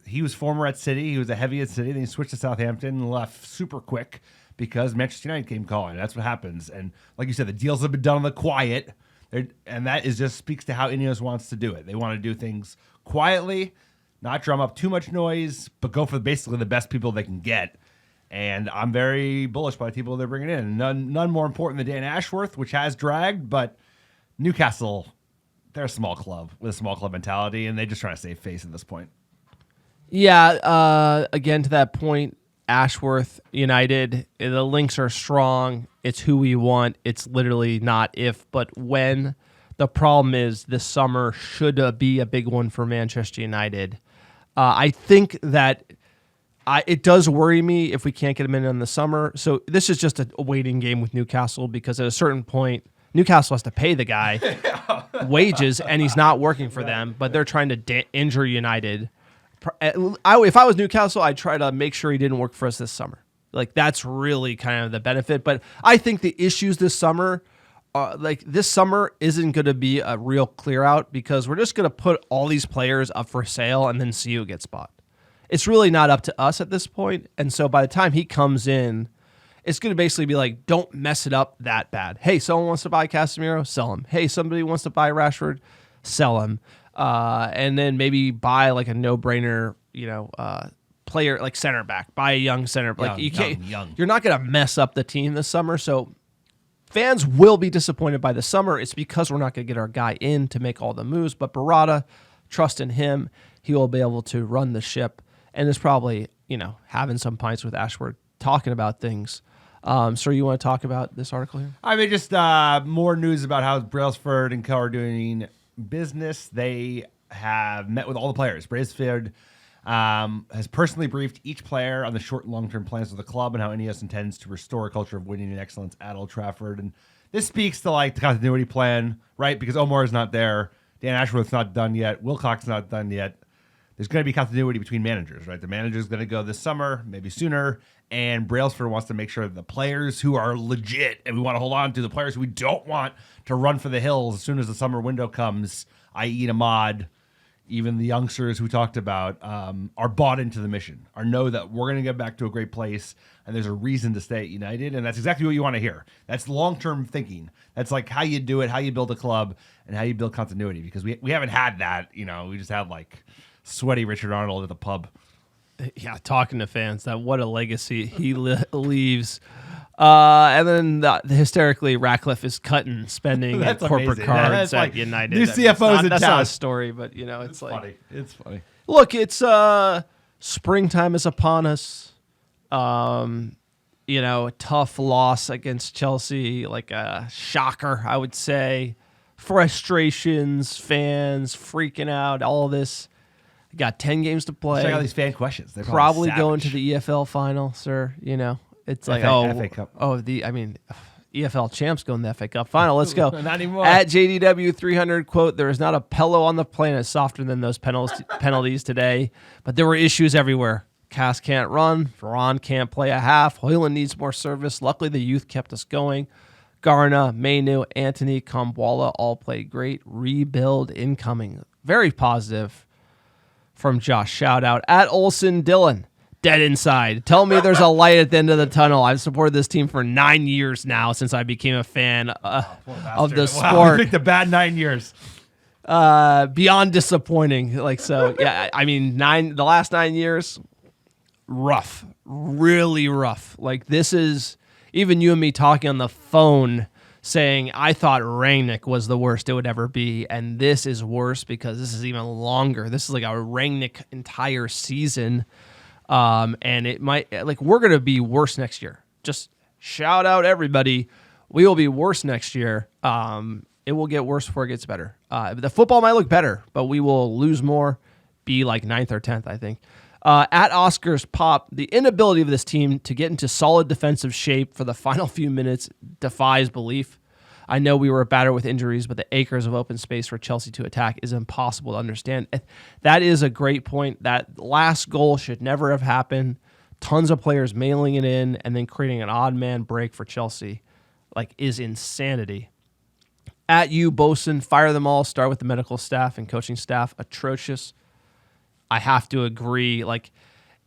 he was former at City. He was a heavy at City. Then he switched to Southampton and left super quick because Manchester United came calling. That's what happens. And like you said, the deals have been done on the quiet. And that just speaks to how Ineos wants to do it. They want to do things quietly, not drum up too much noise, but go for basically the best people they can get. And I'm very bullish by the people they're bringing in. None more important than Dan Ashworth, which has dragged, but Newcastle, they're a small club with a small club mentality, and they're just trying to save face at this point. Yeah, again, to that point, Ashworth United, the links are strong. It's who we want. It's literally not if, but when. The problem is this summer should be a big one for Manchester United. I think that It does worry me if we can't get him in the summer. So this is just a waiting game with Newcastle, because at a certain point, Newcastle has to pay the guy wages, and he's not working for them, but they're trying to injure United. If I was Newcastle, I'd try to make sure he didn't work for us this summer. Like, that's really kind of the benefit. But I think the issues this summer, this summer isn't going to be a real clear out, because we're just going to put all these players up for sale and then see who gets bought. It's really not up to us at this point. And so by the time he comes in, it's going to basically be like, don't mess it up that bad. Hey, someone wants to buy Casemiro, sell him. Hey, somebody wants to buy Rashford, sell him. And then maybe buy like a no-brainer, player like center back. Buy a young center. You're not going to mess up the team this summer. So fans will be disappointed by the summer. It's because we're not going to get our guy in to make all the moves. But Barada, trust in him. He will be able to run the ship. And is probably, having some pints with Ashworth, talking about things. Sir, you want to talk about this article here? I mean, just more news about how Brailsford and co are doing business. They have met with all the players. Brailsford has personally briefed each player on the short and long-term plans of the club and how NES intends to restore a culture of winning and excellence at Old Trafford. And this speaks to the continuity plan, right? Because Omar is not there. Dan Ashworth's not done yet. Wilcock's not done yet. There's going to be continuity between managers, right? The manager's going to go this summer, maybe sooner, and Brailsford wants to make sure that the players who are legit and we want to hold on to, the players who we don't want to run for the hills as soon as the summer window comes, i.e. Ahmad, even the youngsters who talked about, are bought into the mission, or know that we're going to get back to a great place and there's a reason to stay at United. And that's exactly what you want to hear. That's long-term thinking. That's like how you do it, how you build a club, and how you build continuity, because we haven't had that. We just have sweaty Richard Arnold at the pub. Yeah, talking to fans, that what a legacy he leaves. And then hysterically, Ratcliffe is cutting spending at corporate amazing. cards at United. New CFOs in that's town. not a story, but it's funny. It's funny. Look, it's springtime is upon us. A tough loss against Chelsea, like a shocker, I would say. Frustrations, fans freaking out, all of this. Got 10 games to play. Check out these fan questions. They're probably savage. going to the EFL final, sir. It's like, FA Cup. EFL champs going to the FA Cup final. Let's go. Not anymore. At JDW 300, quote, there is not a pillow on the planet softer than those penalties today, but there were issues everywhere. Cass can't run. Varane can't play a half. Hoyland needs more service. Luckily, the youth kept us going. Garna, Mainu, Anthony, Kambwala all played great. Rebuild incoming. Very positive from Josh. Shout out. At Olson Dylan. Dead inside. Tell me there's a light at the end of the tunnel. I've supported this team for 9 years now since I became a fan of the sport. Wow, I picked a bad 9 years. Beyond disappointing. The last 9 years, rough. Really rough. This is, even you and me talking on the phone saying, I thought Rangnick was the worst it would ever be, and this is worse because this is even longer. This is like a Rangnick entire season. And it might, we're going to be worse next year. Just shout out everybody. We will be worse next year. It will get worse before it gets better. The football might look better, but we will lose more, be like 9th or 10th, I think. At Oscars Pop, the inability of this team to get into solid defensive shape for the final few minutes defies belief. I know we were battered with injuries, but the acres of open space for Chelsea to attack is impossible to understand. That is a great point. That last goal should never have happened. Tons of players mailing it in and then creating an odd man break for Chelsea is insanity. At you, Bosun, fire them all. Start with the medical staff and coaching staff. Atrocious. I have to agree.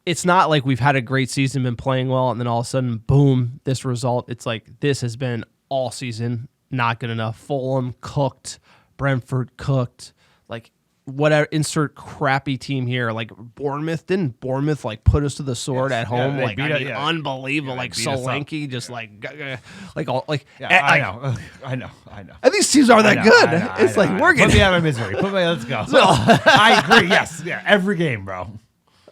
It's not like we've had a great season, been playing well, and then all of a sudden, boom, this result. It's this has been all season not good enough. Fulham cooked, Brentford cooked, whatever. Insert crappy team here. Bournemouth, didn't Bournemouth put us to the sword at home? Unbelievable. Solanke just I know. And these teams are that good. We're getting put me out of my misery. Let's go. I agree. Yes, every game, bro.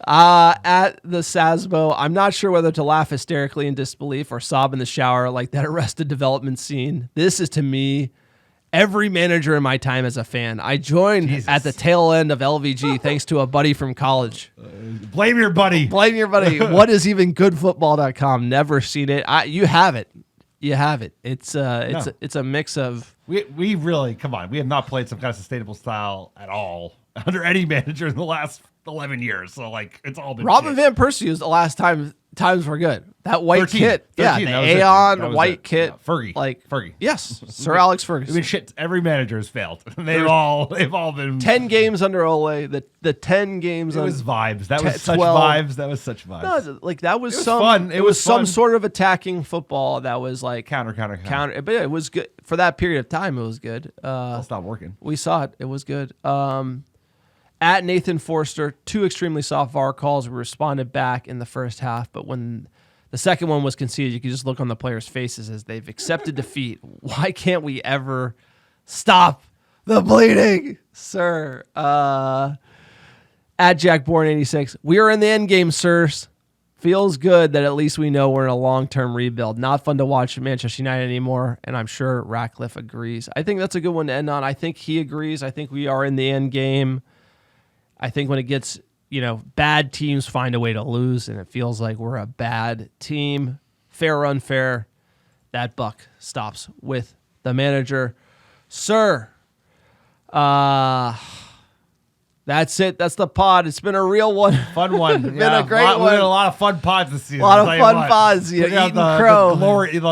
At the Sasbo, I'm not sure whether to laugh hysterically in disbelief or sob in the shower like that Arrested Development scene. This is, to me, every manager in my time as a fan. I joined at the tail end of LVG thanks to a buddy from college. Blame your buddy. Blame your buddy. What is even goodfootball.com? Never seen it. You have it. You have it. It's a mix of. We really, come on. We have not played some kind of sustainable style at all under any manager in the last 11 years. So, like, it's all been Robin Van Persie was the last times were good. That white 13, kit. 13, Yeah, the Aeon white kit. Yeah, Fergie. Fergie. Yes, Sir Alex Ferguson. I mean, shit, every manager has failed. They've all been 10 games under Ole. The 10 games. It was vibes. That was 12. such vibes. That was such vibes. No, like that was fun. It was some fun. sort of attacking football that was like counter. But yeah, it was good for that period of time. It was good. It's not working. We saw it. It was good. At Nathan Forster, 2 extremely soft VAR calls. We responded back in the first half, but when the second one was conceded, you could just look on the players' faces as they've accepted defeat. Why can't we ever stop the bleeding, sir? At Jack Bourne 86, we are in the end game, sirs. Feels good that at least we know we're in a long-term rebuild. Not fun to watch Manchester United anymore, and I'm sure Ratcliffe agrees. I think that's a good one to end on. I think he agrees. I think we are in the end game. I think when it gets, bad teams find a way to lose, and it feels like we're a bad team, fair or unfair, that buck stops with the manager. Sir, that's it. That's the pod. It's been a real one. Fun one. Been a great one. We had a lot of fun pods this season. A lot of fun pods. Yeah, eating crow.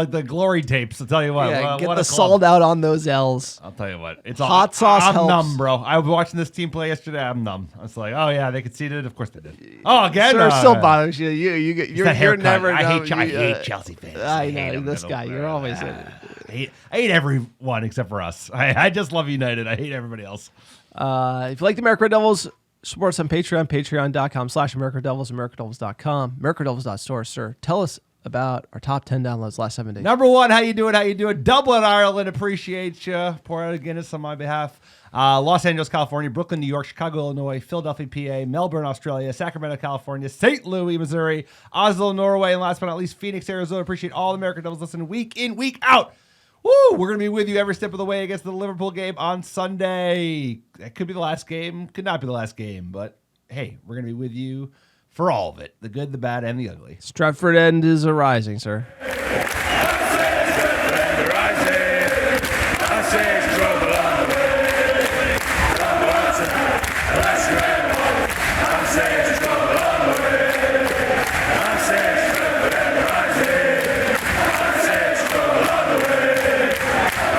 The glory tapes. I'll tell you what. Yeah, what get a the club. salt out on those L's. I'll tell you what. It's hot sauce. I'm helps. numb, bro. I was watching this team play yesterday. I'm numb. I was like, oh yeah, they conceded. Of course they did. Oh, again. Sure, still bothers you. You're never. I hate Chelsea fans. I know this guy. You're always. I hate everyone except for us. I just love United. I hate everybody else. If you like the American Red Devils, support us on Patreon, patreon.com/AmericanDevils, AmericanDevils.com, AmericanDevils.store. Sir, tell us about our top 10 downloads last 7 days. Number 1, how you doing? Dublin, Ireland, appreciate you. Pour out a Guinness on my behalf. Los Angeles, California, Brooklyn, New York, Chicago, Illinois, Philadelphia, PA, Melbourne, Australia, Sacramento, California, St. Louis, Missouri, Oslo, Norway, and last but not least, Phoenix, Arizona. Appreciate all the American Devils listening week in, week out. Woo! We're going to be with you every step of the way against the Liverpool game on Sunday. That could be the last game. Could not be the last game. But, hey, we're going to be with you for all of it. The good, the bad, and the ugly. Stratford End is arising, sir. I say,